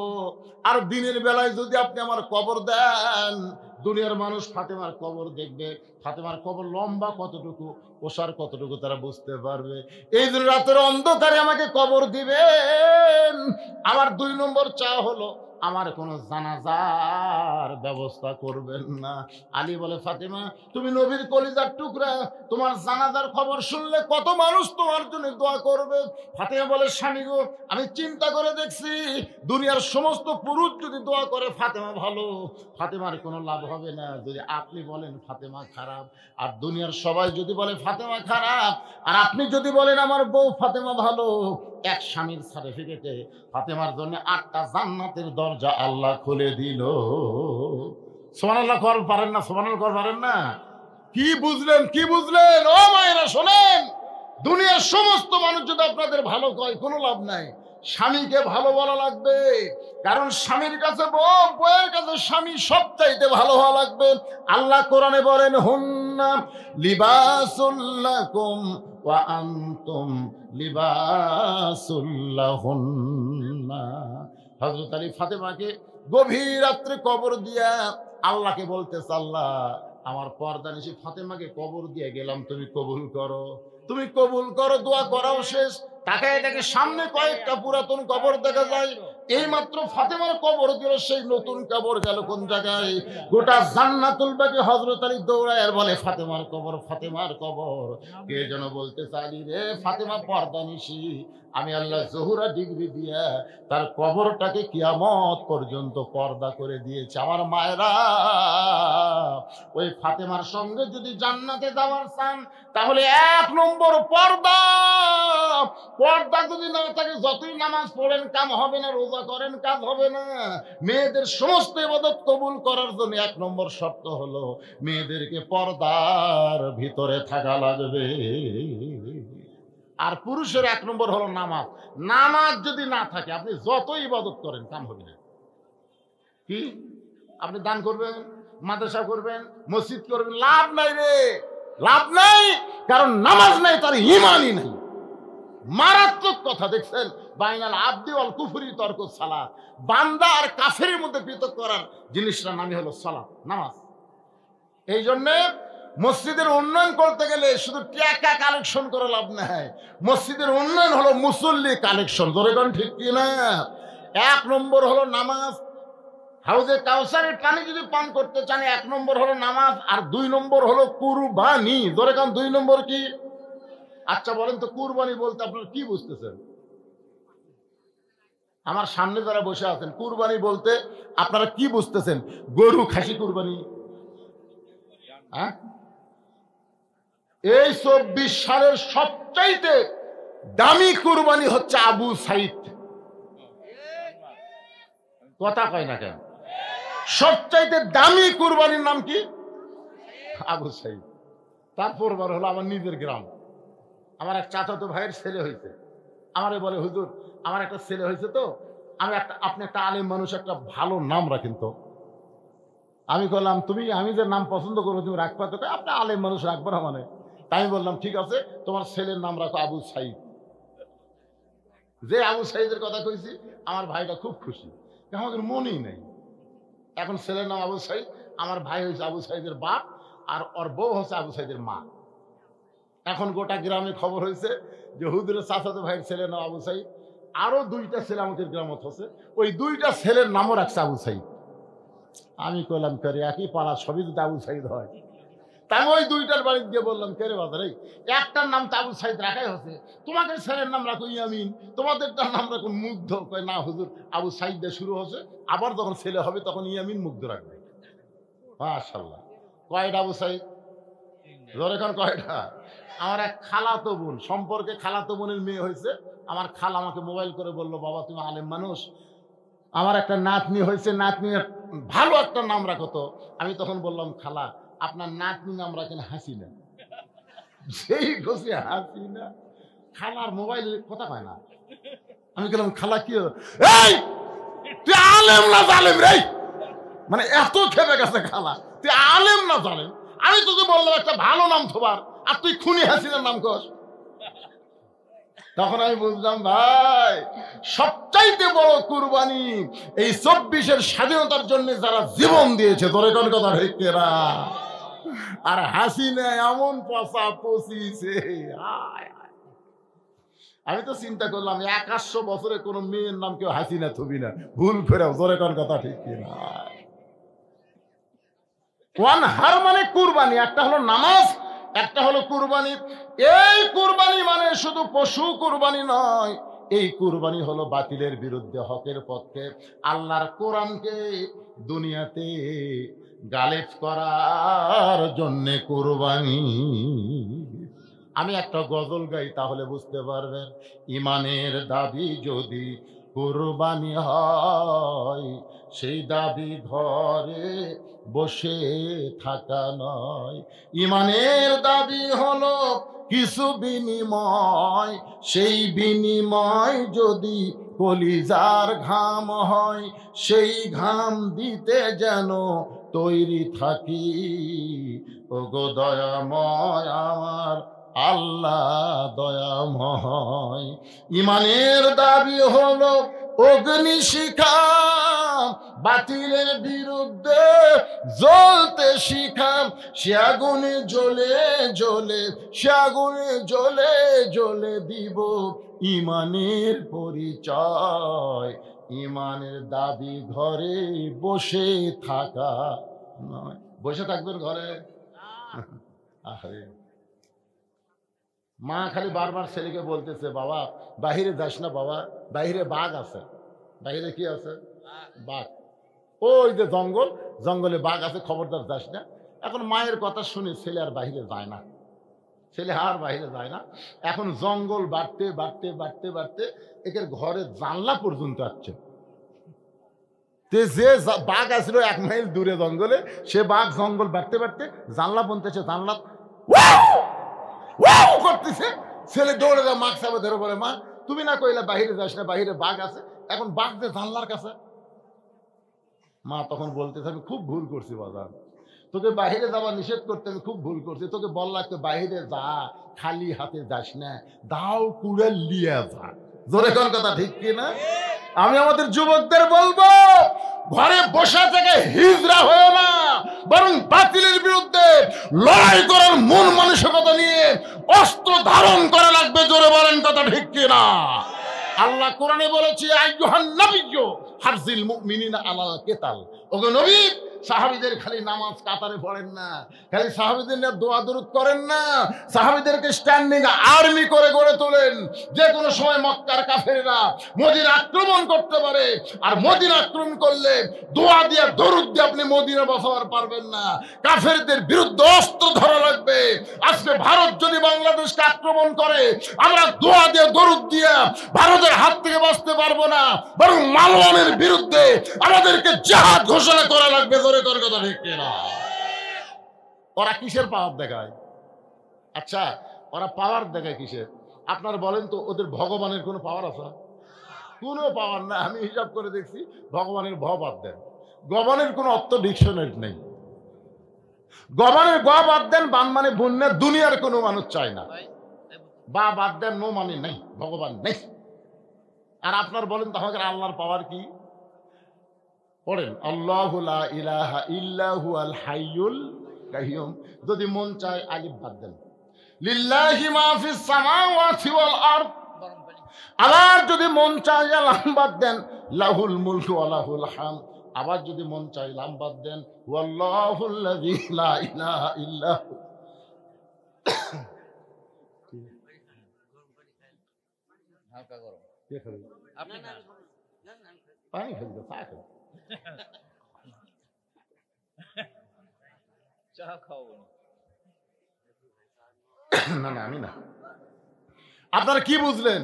আর দিনের বেলায় যদি আপনি আমার কবর দেন, দুনিয়ার মানুষ ফাতেমার কবর দেখবে, ফাতেমার কবর লম্বা কতটুকু, ওসার কতটুকু তারা বুঝতে পারবে। এই জন্য রাতের অন্ধকারে আমাকে কবর দিবেন। আমার 2 নম্বর চাওয়া হলো আমার কোনো জানাজার ব্যবস্থা করবেন না। আলী বলে, ফাতেমা তুমি নবীর কলিজার টুকরা, তোমার জানাজার খবর শুনলে কত মানুষ তোমার জন্য দোয়া করবে। ফাতেমা বলে, স্বামী গো, আমি চিন্তা করে দেখছি দুনিয়ার সমস্ত পুরুষ যদি দোয়া করে ফাতেমা ভালো, ফাতেমার কোনো লাভ হবে না। যদি আপনি বলেন ফাতেমা খারাপ, আর দুনিয়ার সবাই যদি বলে ফাতেমা খারাপ, আর আপনি যদি বলেন আমার বউ ফাতেমা ভালো, এক স্বামীর সার্টিফিকেটে ফাতেমার জন্য 8টা জান্নাতের দরজা আল্লাহ খুলে দিল। সুবহানাল্লাহ কর পারেন না? সুবহানাল্লাহ কর পারেন না? কি বুঝলেন? কি বুঝলেন? ও মায়েরা শোনেন, দুনিয়ার সমস্ত মানুষ যদি আপনাদের ভালো কয় কোনো লাভ নাই, স্বামীকে ভালো বলা লাগবে। কারণ স্বামীর কাছে বউ, বউয়ের কাছে স্বামী সবচাইতে ভালো হওয়া লাগবে। আল্লাহ কোরআনে বলেন, হুন্না লিবাসুল লাকুম ওয়া আনতুম লিবাসুল লাহুন্না। হযরত আলী ফাতেমাকে গভীর রাত্রে কবর দিয়া আল্লাহকে বলতেছে, আল্লাহ আমার পর্দানিশী ফাতেমাকে কবর দিয়ে গেলাম, তুমি কবুল করো, তুমি কবুল করো। দোয়া করাও শেষ, তাকায় দেখে সামনে কয়েকটা পুরাতন কবর দেখা যায়। এই মাত্র ফাতেমার কবর দিল, সেই নতুন কবর গেল কোন জায়গায়? গোটা জান্নাতুল বাকি। হযরত আলী দৌড়ায় আর বলে, ফাতেমার কবর, ফাতেমার কবর। কে যেন বলতে চাইলি রে, ফাতেমা পর্দানিশী, আমি আল্লাহ জহুরা ডিগ্রি দিয়া তার কবরটাকে কিয়ামত পর্যন্ত পর্দা করে দিয়েছে। আমার মায়েরা, ওই ফাতেমার সঙ্গে যদি জান্নাতে যাওয়ার চান, তাহলে 1 নম্বর পর্দা। পর্দা যদি না থাকে, যতই নামাজ পড়েন কাম হবে না, রোজা করেন কাজ হবে না। মেয়েদের সমস্ত ইবাদত কবুল করার জন্য 1 নম্বর শর্ত হলো মেয়েদেরকে পর্দার ভিতরে থাকা লাগবে। আর পুরুষের 1 নম্বর হলো নামাজ। নামাজ যদি না থাকে, আপনি যত ইবাদত করেন কাম হবে না। কি আপনি দান করবেন, মাদ্রাসা করবেন, মসজিদ করবেন, লাভ নাই রে, লাভ নাই। কারণ নামাজ নাই, তার ঈমানই নাই। মারাত্মক কথা। দেখছেন, বাইনাল আবদি ওয়াল কুফরি তরকুস সালাত, বান্দা আর কাফেরের মধ্যে পৃথক করার জিনিসটার নামই হলো সালাত, নামাজ। এই জন্যে মসজিদের উন্নয়ন করতে গেলে শুধু টাকা কালেকশন করে লাভ নাই। মসজিদের উন্নয়ন হলো মুসল্লি কালেকশন। ধরে কোন ঠিক কিনা? 1 নম্বর হলো নামাজ। হাউজে কাউসারের পানি যদি পান করতে চান, 1 নম্বর হলো নামাজ, আর 2 নম্বর হলো কুরবানি। ধরে কোন 2 নম্বর কি? আচ্ছা বলেন তো, কুরবানি বলতে আপনারা কি বুঝতেছেন? আমার সামনে যারা বসে আছেন, কুরবানি বলতে আপনারা কি বুঝতেছেন? গরু, খাসি কুরবানি? হ্যাঁ, এই 24 সালের সবচাইতে দামি কুরবানি হচ্ছে আবু সাইদ। কথা কয় না কেন? সবচাইতে দামি কুরবানির নাম কি? আবু সাইদ। তারপর হলো আমার নিজের গ্রাম। আমার এক চাচাতো ভাইয়ের ছেলে হয়েছে, আমারে বলে, হুজুর আমার একটা ছেলে হয়েছে, তো আপনি একটা আলেম মানুষ, একটা ভালো নাম রাখেন তো। আমি বললাম, আমি যে নাম পছন্দ করবো তুমি রাখবা তো? আপনি আলেম মানুষ, রাখবো না মানে? তাই আমি বললাম, ঠিক আছে, তোমার ছেলের নাম রাখো আবু সাইদ। যে আবু সাইদের কথা কইছি, আমার ভাইটা খুব খুশি, আমাদের মনেই নেই। এখন ছেলের নাম আবু সাইদ, আমার ভাই হয়েছে আবু সাইদের বাপ, আর ওর বউ হচ্ছে আবু সাইদের মা। এখন গোটা গ্রামে খবর হয়েছে যে হুজুরের চাচাতো ভাইয়ের ছেলের নাম আবু সাইদ, আরো 2টা ছেলে আমাদের গ্রামত হচ্ছে, ওই 2টা ছেলের নামও রাখছে আবু সাইদ। আমি কইলাম, করে একই পাড়া, সবই যদি আবু সাইদ হয়। তাই ওই 2টার বাড়ি গিয়ে বললাম, কে রে বাজার, এই একটার নাম তো আবু সাইদ রাখাই হচ্ছে, তোমাদের ছেলের নাম রাখো ইয়ামিন, তোমাদেরটার নাম রাখুন মুগ্ধ। কয় না হুজুর, আবু সাইদ দিয়ে শুরু হচ্ছে, আবার যখন ছেলে হবে তখন ইয়ামিন মুগ্ধ রাখবে। মাশাআল্লাহ। কয়টা আবু সাইদ? ধরে এখন কয়টা? আমার এক খালাতো বোন, সম্পর্কে খালাতো বোনের মেয়ে হয়েছে। আমার খালা আমাকে মোবাইল করে বললো, বাবা তুমি আলেম মানুষ, আমার একটা নাতনি হয়েছে, নাতনির ভালো একটা নাম রাখো তো। আমি তখন বললাম, খালা আপনার নাতনি নাম রাখেন হাসিনা। সেই খুশি হাসিনা। খালার মোবাইল কথা পায় না। আমি বললাম, খালা কি, এই তুই আলেম না জালেম রে? মানে এত খেপে গেছে খালা, তুই আলেম না জালেম? আমি তোকে বললাম একটা ভালো নাম থবার, আর তুই খুনি হাসিনার নাম কর। তখন আমি বুঝলাম ভাই সবচাইতে বড় কুরবানি এই 24-এর স্বাধীনতার জন্য যারা জীবন দিয়েছে, তোরে কোন কথা ঠিক না? আর হাসিনা এমন পচা পচিছে। আমি তো চিন্তা করলাম 100 বছরে কোন মেয়ের নাম কেউ হাসিনা থবি না, ভুল করে তোরে কোন কথা ঠিক না? ওয়ান হার মানে কুরবানি, একটা হলো নামাজ, একটা হলো কুরবানি। এই কুরবানি মানে শুধু পশু কুরবানি নয়, এই কুরবানি হলো বাতিলের বিরুদ্ধে হকের পক্ষে আল্লাহর কোরআনকে দুনিয়াতে গালেব করার জন্যে কুরবানি। আমি একটা গজল গাই তাহলে বুঝতে পারবেন, ইমানের দাবি যদি কুরবানি হয়, সেই দাবি ঘরে বসে থাকা নয়। ইমানের দাবি হলো কিছু বিনিময়, সেই বিনিময় যদি কলিজার ঘাম হয়, সেই ঘাম দিতে যেন তৈরি থাকি। ওগো দয়াময় আমার আল্লাহ দয়াময়। ইমানের দাবি হলো অগ্নিশিখা, বাতিলের বিরুদ্ধে জ্বলতে শিখা। সে আগুনে জ্বলে জ্বলে, সে আগুনে জ্বলে জ্বলে দিব ইমানের পরিচয়। ইমানের দাবি ঘরে বসে থাকা নয়। বসে থাকবেন ঘরে? আরে মা খালি বারবার ছেলেকে বলতেছে, বাবা বাহিরে যাস না, বাবা বাহিরে বাঘ আছে। বাহিরে কি আছে? বাঘ। ওই যে জঙ্গল, জঙ্গলে বাঘ আছে, খবরদার যাস না। এখন মায়ের কথা শুনে ছেলে আর বাহিরে যায় না, ছেলে আর বাহিরে যায় না। এখন জঙ্গল বাড়তে বাড়তে বাড়তে বাড়তে একের ঘরের জানলা পর্যন্ত আসছে। যে বাঘ আসছিল 1 মাইল দূরে জঙ্গলে, সে বাঘ জঙ্গল বাড়তে বাড়তে জানলা বনতেছে, জানলা করতেছে। ছেলে দৌড়ে যা মাছ চাপে ধরে বলে, মা তুমি না কইলা বাহিরে যাস না, বাহিরে বাঘ আছে, এখন বাঘ যে জানলার কাছে। মা তখন বলতেছে, আমি খুব ভুল করছি বাজার, তোকে বাহিরে যাওয়া নিষেধ করতে আমি খুব ভুল করছি। তোকে বললাম বাহিরে যা, খালি হাতে যাস না, দাও কুড়ে লিয়া যা। জোরে কোন কথা ঠিক কিনা? আমি আমাদের যুবকদের বলবো, ঘরে বসা থেকে হিজরা হয়েও না, বরং বাতিলের বিরুদ্ধে লড়াই করার মন মানসিকতা নিয়ে অস্ত্র ধারণ করা লাগবে। জোরে বলেন কথা ঠিক কিনা? আল্লাহ কোরআনে বলেছে, আইয়ুহান নাবিয়্যু হারজিল মুমিনিনা আলাল কিতাল। ওগো নবী, সাহাবীদের খালি নামাজ কাতারে পড়েন না, খালি সাহাবীদের নিয়ে দোয়া দরুদ করেন না, সাহাবীদেরকে স্ট্যান্ডিং আর্মি করে গড়ে তোলেন। যে কোনো সময় মক্কার কাফেররা মদিনা আক্রমণ করতে পারে, আর মদিনা আক্রমণ করলে দোয়া দিয়ে দরুদ দিয়ে আপনি মদিনা বাঁচাবার পারবেন না। কাফেরদের বিরুদ্ধে অস্ত্র ধরা লাগবে। আজকে ভারত যদি বাংলাদেশকে আক্রমণ করে, আমরা দোয়া দিয়ে দরুদ দিয়ে ভারতের হাত থেকে বাঁচতে পারবো না, বরং মালওয়ানের বিরুদ্ধে আমাদেরকে জিহাদ ঘোষণা করা লাগবে। কথা ঠিক না? ওরা কিসের পাওয়ার দেখায়? আচ্ছা, ওরা পাওয়ার দেখায় কিসের? আপনারা বলেন তো, ওদের ভগবানের কোনো পাওয়ার আছে? কোনো পাওয়ার না। আমি হিসাব করে দেখছি, ভগবানের ভ বাদ দেন, গবানের কোনো অর্থ ডিকশনারি নেই। গবানের গ বাদ দেন, বান মানে বন্যা, দুনিয়ার কোনো মানুষ চায় না। বা বাদ দেন, নো মানে নেই, ভগবান নেই। আর আপনার বলেন তাহলে আল্লাহর পাওয়ার কি? পড়েন, আল্লাহু লা ইলাহা ইল্লা হুয়াল হাইয়ুল কাইয়ুম। যদি মন চায় আলিফ বাদ দেন, লিল্লাহি মা ফিস সামাওয়াতি ওয়াল আরদ। আবার যদি মন চায় লাম বাদ দেন, লাহুল মুলকু ওয়া লাহুল হামদ। আবার যদি মন চায় লাম বাদ দেন, ওয়াল্লাহুল্লাযী লা ইলাহা ইল্লা হু। হালকা গরম কে খাবে? আপনি না, পানি খাবে, চা খাবে, চা খাবো না। না আমি না। আপনারা কি বুঝলেন?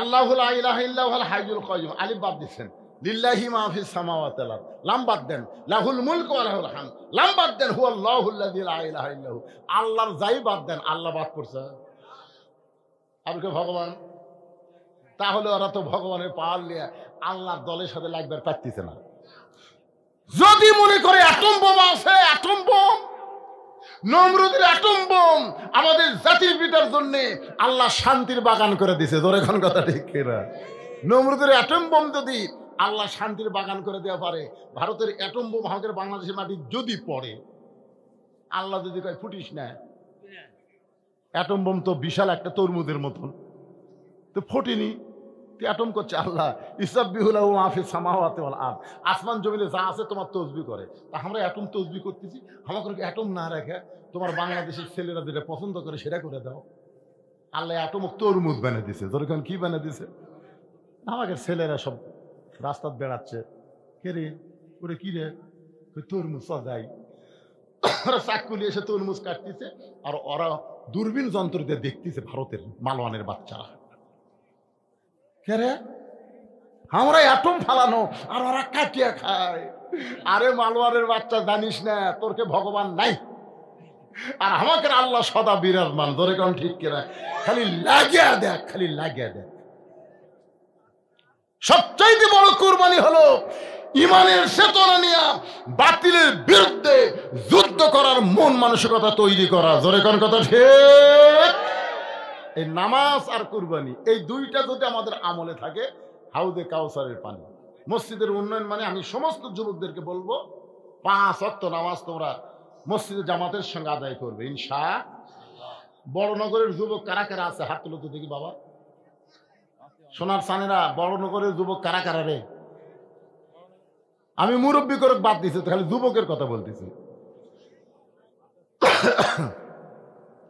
আল্লাহু লা ইলাহা ইল্লা হুয়াল হাইয়ুল কাইয়ুম, আলিফ বাদ দিচ্ছেন। লিল্লাহি মা ফিস সামাওয়াতি ওয়াল আরদ, লাম বাদ দেন। লাহুল মুলকু ওয়া লাহুল হামদ, লাম বাদ দেন। হুয়াল্লাহুল্লাযী লা ইলাহা ইল্লা হু, আল্লাহর যাই বাদ দেন, আল্লাহ বাদ করছে। আপনি ভগবান, তাহলে ওরা তো ভগবানের পাওয়ার নিয়ে আল্লাহর দলের সাথে লাগবে পারতেছে না। যদি মনে করে অ্যাটম বোম আছে, অ্যাটম বোম, নমরুদের অ্যাটম বোম আমাদের জাতির পিতার জন্য আল্লাহ শান্তির বাগান করে দিছে। জোরে কোন কথা ঠিক কিনা? নমরুদের অ্যাটম বোম যদি আল্লাহ শান্তির বাগান করে দেওয়া পারে, ভারতের অ্যাটম বোম আমাদের বাংলাদেশের মাটি যদি পড়ে, আল্লাহ যদি কয় ফুটিস না, অ্যাটম বোম তো বিশাল একটা তরমুজের মতন, তো ফোটেনি, অ্যাটম করছে আল্লাহ ইসাব্বিহুলাহু মা ফিস সামাওয়াতি ওয়াল আরদ, আসমান জমিনে যা আছে তোমার তসবিহ করে। তা আমরা অ্যাটম তসবিহ করতেছি, আমাকে অ্যাটম না রেখে তোমার বাংলাদেশের ছেলেরা যেটা পছন্দ করে সেটা করে দাও। আল্লাহ অ্যাটম তরমুজ বানিয়ে দিছে। যেরকম কি বানিয়ে দিছে, আমাকে ছেলেরা সব রাস্তায় বেড়াচ্ছে, কে রে ওরে কি রে, তরমুজ যাই, ওরা চাকুলি এসে তরমুজ কাটতেছে, আর ওরা দূরবীন যন্ত্র দিয়ে দেখতেছে ভারতের মালওয়ানের বাচ্চারা। কে রে, আমরা অ্যাটম ফালানো আর ওরা কাটিয়া খায়। আরে মালওয়ানের বাচ্চা, জানিস না তোরকে ভগবান নাই, আর আমাকে আল্লাহ সদা বিরাজমান। ধরে কোন ঠিক কিনা? খালি লাগিয়া দেখ, খালি লাগিয়া দেখ। সবচাইতে বড় কুরবানি হলো ইমানের চেতনা নিয়ে বাতিলের বিরুদ্ধে যুদ্ধ করার মন মানসিকতা তৈরি করা। জোরে কোন কথা ঠিক? এই নামাজ আর কুরবানি, এই দুইটা যদি আমাদের আমলে থাকে, হাউদে কাউসারের পানি। মসজিদের উন্নয়ন মানে আমি সমস্ত যুবকদেরকে বলবো, 5 ওয়াক্ত নামাজ তোমরা মসজিদে জামাতের সঙ্গে আদায় করবে ইনশাআল্লাহ। বড়নগরের যুবক কারা কারা আছে হাত তুলো তো দেখি বাবা। সোনার সানেরা, বড়নগরের যুবক কারা কারা রে? আমি মুরব্বী করে বাদ দিছি, খালি যুবকের কথা বলতেছি।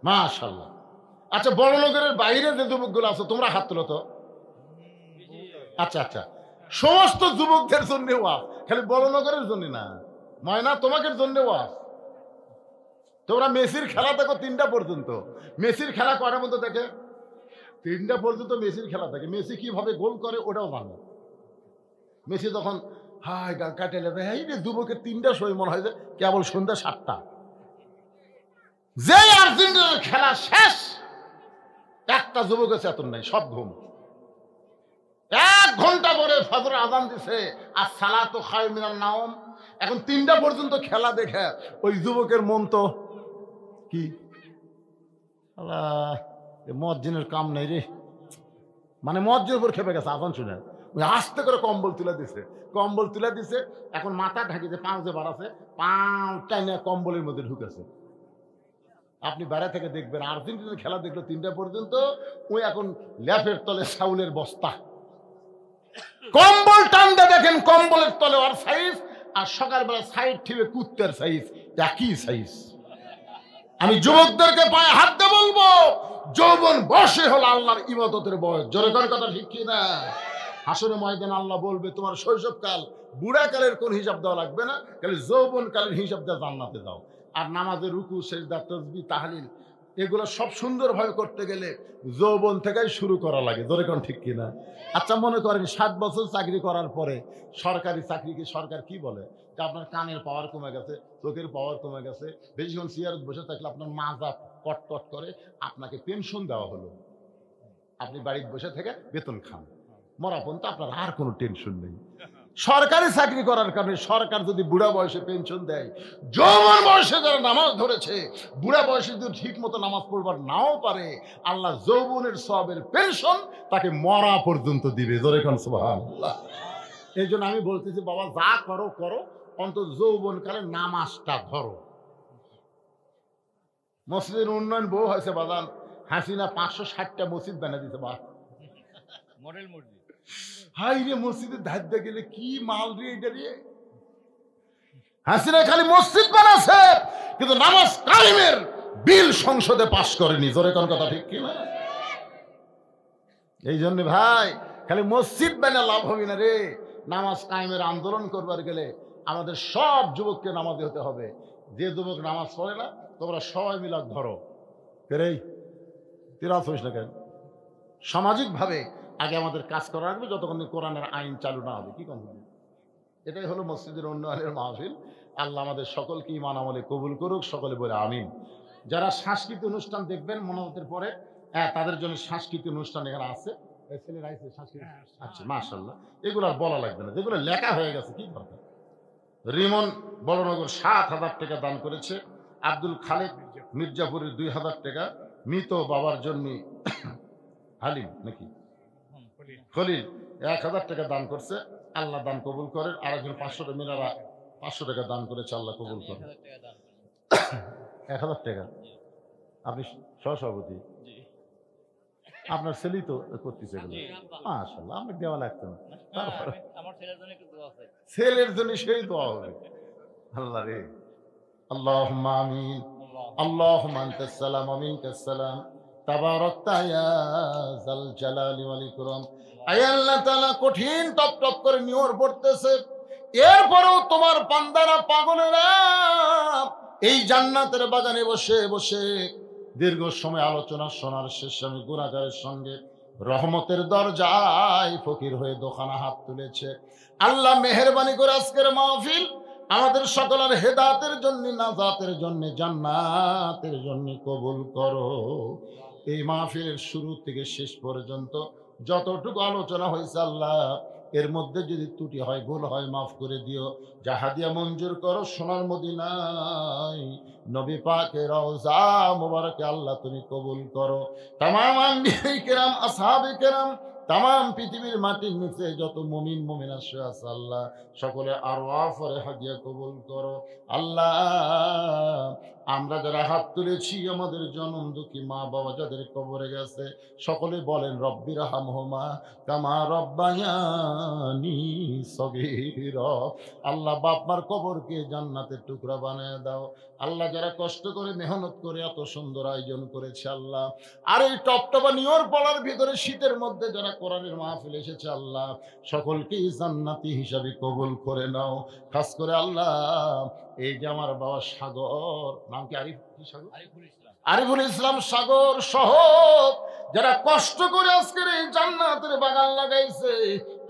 মাশাআল্লাহ। আচ্ছা, বড়নগরের বাইরে যে যুবকগুলো আছে তোমরা হাত তুলো তো। আচ্ছা আচ্ছা, সমস্ত যুবকদের জন্য ওয়াজ, খালি বড়নগরের জন্য না। ময়না, তোমাকে জন্য ওয়াজ। তোমরা মেসির খেলা দেখো 3টা পর্যন্ত। মেসির খেলা করার মতো দেখে 3টা পর্যন্ত মেসির খেলা থাকে। মেসি কিভাবে গোল করে ওটাও জানো। মেসি যখন হাই গা কাটে যাবে, এই রে যুবকের 3টার সময় মনে হয় যে কেবল সন্ধ্যা 7টা। যে আর্জেন্টিনার খেলা শেষ, একটা যুবকের চেতন নাই, সব ঘুম। 1 ঘন্টা পরে ফজর আজান দিছে, আর সালাতু খায়রুম মিনান নাওম। এখন 3টা পর্যন্ত খেলা দেখে ওই যুবকের মন তো কি, আল্লাহ মজ্জিনের কাম নেই রে, মানে মজ্জির উপর খেপে গেছে আজান শুনে। ওই আস্তে করে কম্বল তুলে দিছে, কম্বল তুলে দিছে, এখন মাথা ঢাকিতে পাঁচ যে বাড়াছে, পাঁচটা নিয়ে কম্বলের মধ্যে ঢুকেছে। আপনি বাইরে থেকে দেখবেন আর্জেন্টিনার খেলা দেখলো 3টা পর্যন্ত, ওই এখন ল্যাপের তলে চাউলের বস্তা, কম্বল টানতে দেখেন কম্বলের তলে ওর সাইজ, আর সকালবেলা সাইড ঠিবে কুত্তের সাইজ, একই সাইজ। আমি যুবকদেরকে পায়ে হাত দিয়ে বলবো, যৌবন বয়সে হলো আল্লাহর ইবাদতের বয়স। জোরে করে কথা ঠিক কি না? হাসরের ময়দানে আল্লাহ বলবে তোমার শৈশবকাল বুড়াকালের কোন হিসাব দেওয়া লাগবে না, খালি যৌবনকালের হিসাব দিয়ে জান্নাতে দাও। আর নামাজের রুকু, সিজদা, তাসবিহ, তাহলিল এগুলো সব সুন্দরভাবে করতে গেলে যৌবন থেকেই শুরু করা লাগে। জোরে কোন ঠিক কিনা? আচ্ছা, মনে করেন 7 বছর চাকরি করার পরে সরকারি চাকরিকে সরকার কি বলে যে আপনার কানের পাওয়ার কমে গেছে, চোখের পাওয়ার কমে গেছে, বেশিক্ষণ চেয়ারে বসে থাকলে আপনার মাজা কটকট করে, আপনাকে পেনশন দেওয়া হলো, আপনি বাড়িতে বসে থেকে বেতন খান, মরা পর্যন্ত আপনার আর কোনো টেনশন নেই। সরকারি চাকরি করার কারণে সরকার যদি বুড়া বয়সে পেনশন দেয়, যৌবন বয়সে যারা নামাজ ধরেছে, বুড়া বয়সে যদি ঠিক মতো নামাজ পড়বার নাও পারে, আল্লাহ যৌবনের সওয়াবের পেনশন তাকে মরা পর্যন্ত দিবে। জোরে কোন সুবহানাল্লাহ। এই জন্য আমি বলতেছি বাবা, যা করো করো, অন্তত যৌবনকালে নামাজটা ধরো। মসজিদের উন্নয়ন বহু হয়েছে বাজান, হাসিনা 560টা মসজিদ বানিয়ে দিতে বা মডেল মসজিদ। হাই রে, মসজিদের ধার গেলে কি মাল রে এটা রে। হাসিনা খালি মসজিদ বানাচ্ছে, কিন্তু নামাজ কায়েমের বিল সংসদে পাস করেনি। জোরে কোন কথা ঠিক কি না? এই জন্য ভাই, খালি মসজিদ বানিয়ে লাভ হবে না রে। নামাজ কায়েমের আন্দোলন করবার গেলে আমাদের সব যুবককে নামাজি হতে হবে। যে যুবক নামাজ পড়ে না, তোমরা সবাই মিলে ধরো, তিরাস হইস না কেন। সামাজিকভাবে আগে আমাদের কাজ করা লাগবে, যতক্ষণ কোরআনের আইন চালু না হবে। কি কথা? এটাই হলো মসজিদের উন্নয়নের মাহফিল। আল্লাহ আমাদের সকলকে ঈমান আমলে কবুল করুক, সকলে বলে আমিন। যারা সাংস্কৃতিক অনুষ্ঠান দেখবেন মোনাজাতের পরে, তাদের জন্য সাংস্কৃতিক অনুষ্ঠান এখানে আছে। ছেলেরা আছে সাংস্কৃতিক, আচ্ছা মাশাআল্লাহ। এগুলো আর বলা লাগবে না, যেগুলো লেখা হয়ে গেছে কি দরকার। রিমন বড়নগর 7,000 টাকা দান করেছে, আব্দুল খালেক মির্জাপুরের 2000 টাকা মৃত বাবার জন্য হালিম নাকি খলিল 1000 টাকা দান করছে, আল্লাহ দান কবুল করেন। আরেকজন 500 টাকা মিনারা 500 টাকা দান করেছে, আল্লাহ কবুল করেন। 1000 টাকা আপনি সহসভাপতি, আপনার ছেলেই তো করতেছে মাশাআল্লাহ, আপনাকে দেওয়া লাগতো না, তারপরে ছেলের জন্য সেই দোয়া হবে। আল্লাহ রে, আল্লাহুম্মা আমিন, আল্লাহুম্মা আনতাস সালাম ওয়া মিনকাস সালাম, তাবারাকতা ইয়া যাল জালালি ওয়াল ইকরাম। আয় আল্লাহ তাআলা, কঠিন টপ টপ করে নিয়র পড়তেছে, এরপরেও তোমার বান্দারা পাগলেরা এই জান্নাতের বাগানে বসে বসে দীর্ঘ সময় আলোচনা শোনার শেষে আমি গুনাহগারের সঙ্গে রহমতের দরজায় ফকির হয়ে দোকানে হাত তুলেছে। আল্লাহ মেহেরবানি করে আজকের মাহফিল আমাদের সকলের হেদায়েতের জন্য, নাজাতের জন্য, জান্নাতের জন্য কবুল করো। এই মাহফিলের শুরু থেকে শেষ পর্যন্ত যতটুকু আলোচনা হয়েছে আল্লাহ, এর মধ্যে যদি ত্রুটি হয়, ভুল হয়, মাফ করে দিও। জাহাদিয়া মঞ্জুর করো সোনার মদিনায় নবী পাকের রওজা মুবারকে আল্লাহ তুমি কবুল করো। তামাম আম্বিয়ায়ে কেরাম, আসহাবে কেরাম, তামাম পৃথিবীর মাটির নিচে যত মুমিন মুমিনা শুয়ে আছে আল্লাহ, সকলে আরওয়াহ ফরে হাদিয়া কবুল করো। আল্লাহ, আমরা যারা হাত তুলেছি, আমাদের জনম দুঃখী মা বাবা যাদের কবরে গেছে, সকলে বলেন রব্বির হামহুমা কামা রব্বায়ানি সগীরা। আল্লাহ, বাপ মার কবরকে জান্নাতের টুকরা বানায় দাও। আল্লাহ, যারা কষ্ট করে মেহনত করে এত সুন্দর আয়োজন করেছে আল্লাহ, আর এই টপটপা নিয়র পড়ার ভিতরে শীতের মধ্যে যারা কোরআনের মাহফিল এসেছে আল্লাহ, সকলকেই জান্নাতি হিসাবে কবুল করে নাও। খাস করে আল্লাহ, এই যে আমার বাবা সাগর, নাম কি আরিফুল ইসলাম সাগর সহ যারা কষ্ট করে আজকের এই জান্নাতের বাগান লাগাইছে,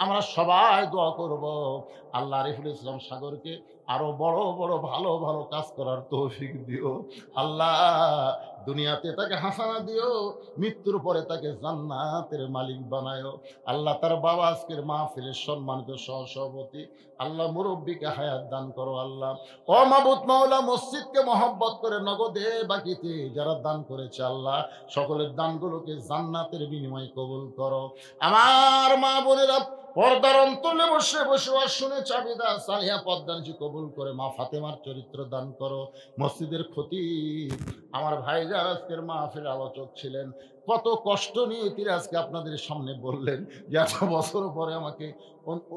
আমরা সবাই দোয়া করব আল্লাহ আরিফুল ইসলাম সাগরকে আরো বড় বড় ভালো ভালো কাজ করার তৌফিক দিও। আল্লাহ, দুনিয়াতে তাকে হাসানা দিও, মৃত্যুর পরে তাকে জান্নাতের মালিক বানায়ো। আল্লাহ, তার বাবা আজকের মাহফিলের সম্মানিত সহসভাপতি, আল্লাহ মুরব্বীকে হায়াত দান করো। আল্লাহ, ও মাবুদ মাওলা, মসজিদকে মহব্বত করে নগদে বাকিতে যারা দান করেছে আল্লাহ, সকলের দানগুলোকে জান্নাতের বিনিময়ে কবুল করো। আমার মা বোনেরা পর্দার অন্তরে বসে বসে শুনে চাবিদা সালিহা পদ্মানজি কবুল করে। মা ফাতেমার চরিত্র দান করো। মসজিদের খতিব আমার ভাইজান আজকের মাহফিল আলোচক ছিলেন, কত কষ্ট নিয়ে তিনি আজকে আপনাদের সামনে বললেন যে এত বছর পরে আমাকে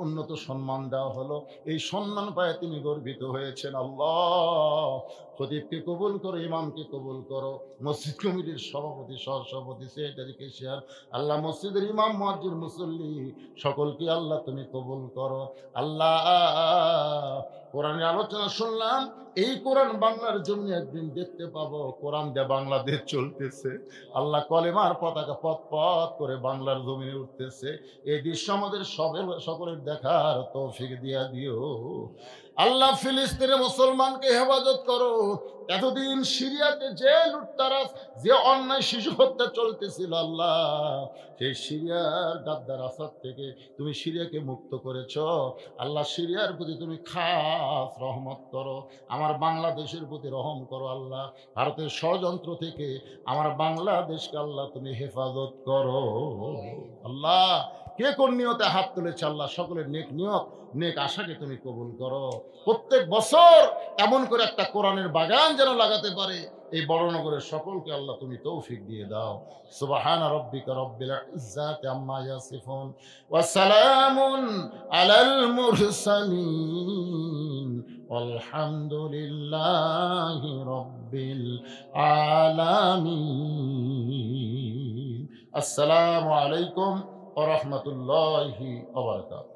উন্নত সম্মান দেওয়া হলো। এই সম্মান পায় তিনি গর্বিত হয়েছেন। আল্লাহ, খতিবকে কবুল করো, ইমামকে কবুল করো, মসজিদ কমিটির সভাপতি, সহসভাপতি, সেক্রেটারি, কেশিয়ার, আল্লাহ মসজিদের ইমাম, মুয়াজ্জিন, মুসল্লি সকলকে আল্লাহ তুমি কবুল করো। আল্লাহ, কোরআনের আলোচনা শুনলাম, এই কোরআন বাংলার জন্য একদিন দেখতে পাবো। কোরআন দিয়ে বাংলাদেশ চলতেছে আল্লাহ, কলেমার পতাকা পথ পথ করে বাংলার জমিনে উঠতেছে। এই দৃশ্য আমাদের সকলের দেখার তৌফিক দিয়া দিও। আল্লাহ, ফিলিস্তিনের মুসলমানকে হেফাজত করো। এতদিন সিরিয়াতে যে লুটতারাজ, যে অন্যায় শিশু হত্যা চলতেছিল আল্লাহ, সেই সিরিয়ার গাদ্দার আসাদ থেকে তুমি সিরিয়াকে মুক্ত করেছ। আল্লাহ, সিরিয়ার প্রতি তুমি খাস রহমত করো। আমার বাংলাদেশের প্রতি রহম করো। আল্লাহ, ভারতের ষড়যন্ত্র থেকে আমার বাংলাদেশকে আল্লাহ তুমি হেফাজত করো। আল্লাহ, কে কোন নিয়তে হাত তুলেছে আল্লাহ, সকলের নেক নিয়ত, নেক আশাকে তুমি কবুল করো। প্রত্যেক বছর এমন করে একটা কোরআনের বাগান যেন লাগাতে পারে, এই বড়নগরের সকলকে আল্লাহ তুমি তৌফিক দিয়ে দাও। সুবহানা রাব্বিকা রাব্বিল ইজ্জাতি আম্মা ইয়াসিফুন ওয়া সালামুন আলাল মুরসালিন আলহামদুলিল্লাহি রাব্বিল আলামিন। আসসালামু আলাইকুম ওয়া রাহমাতুল্লাহি ওয়া বারাকাতুহু।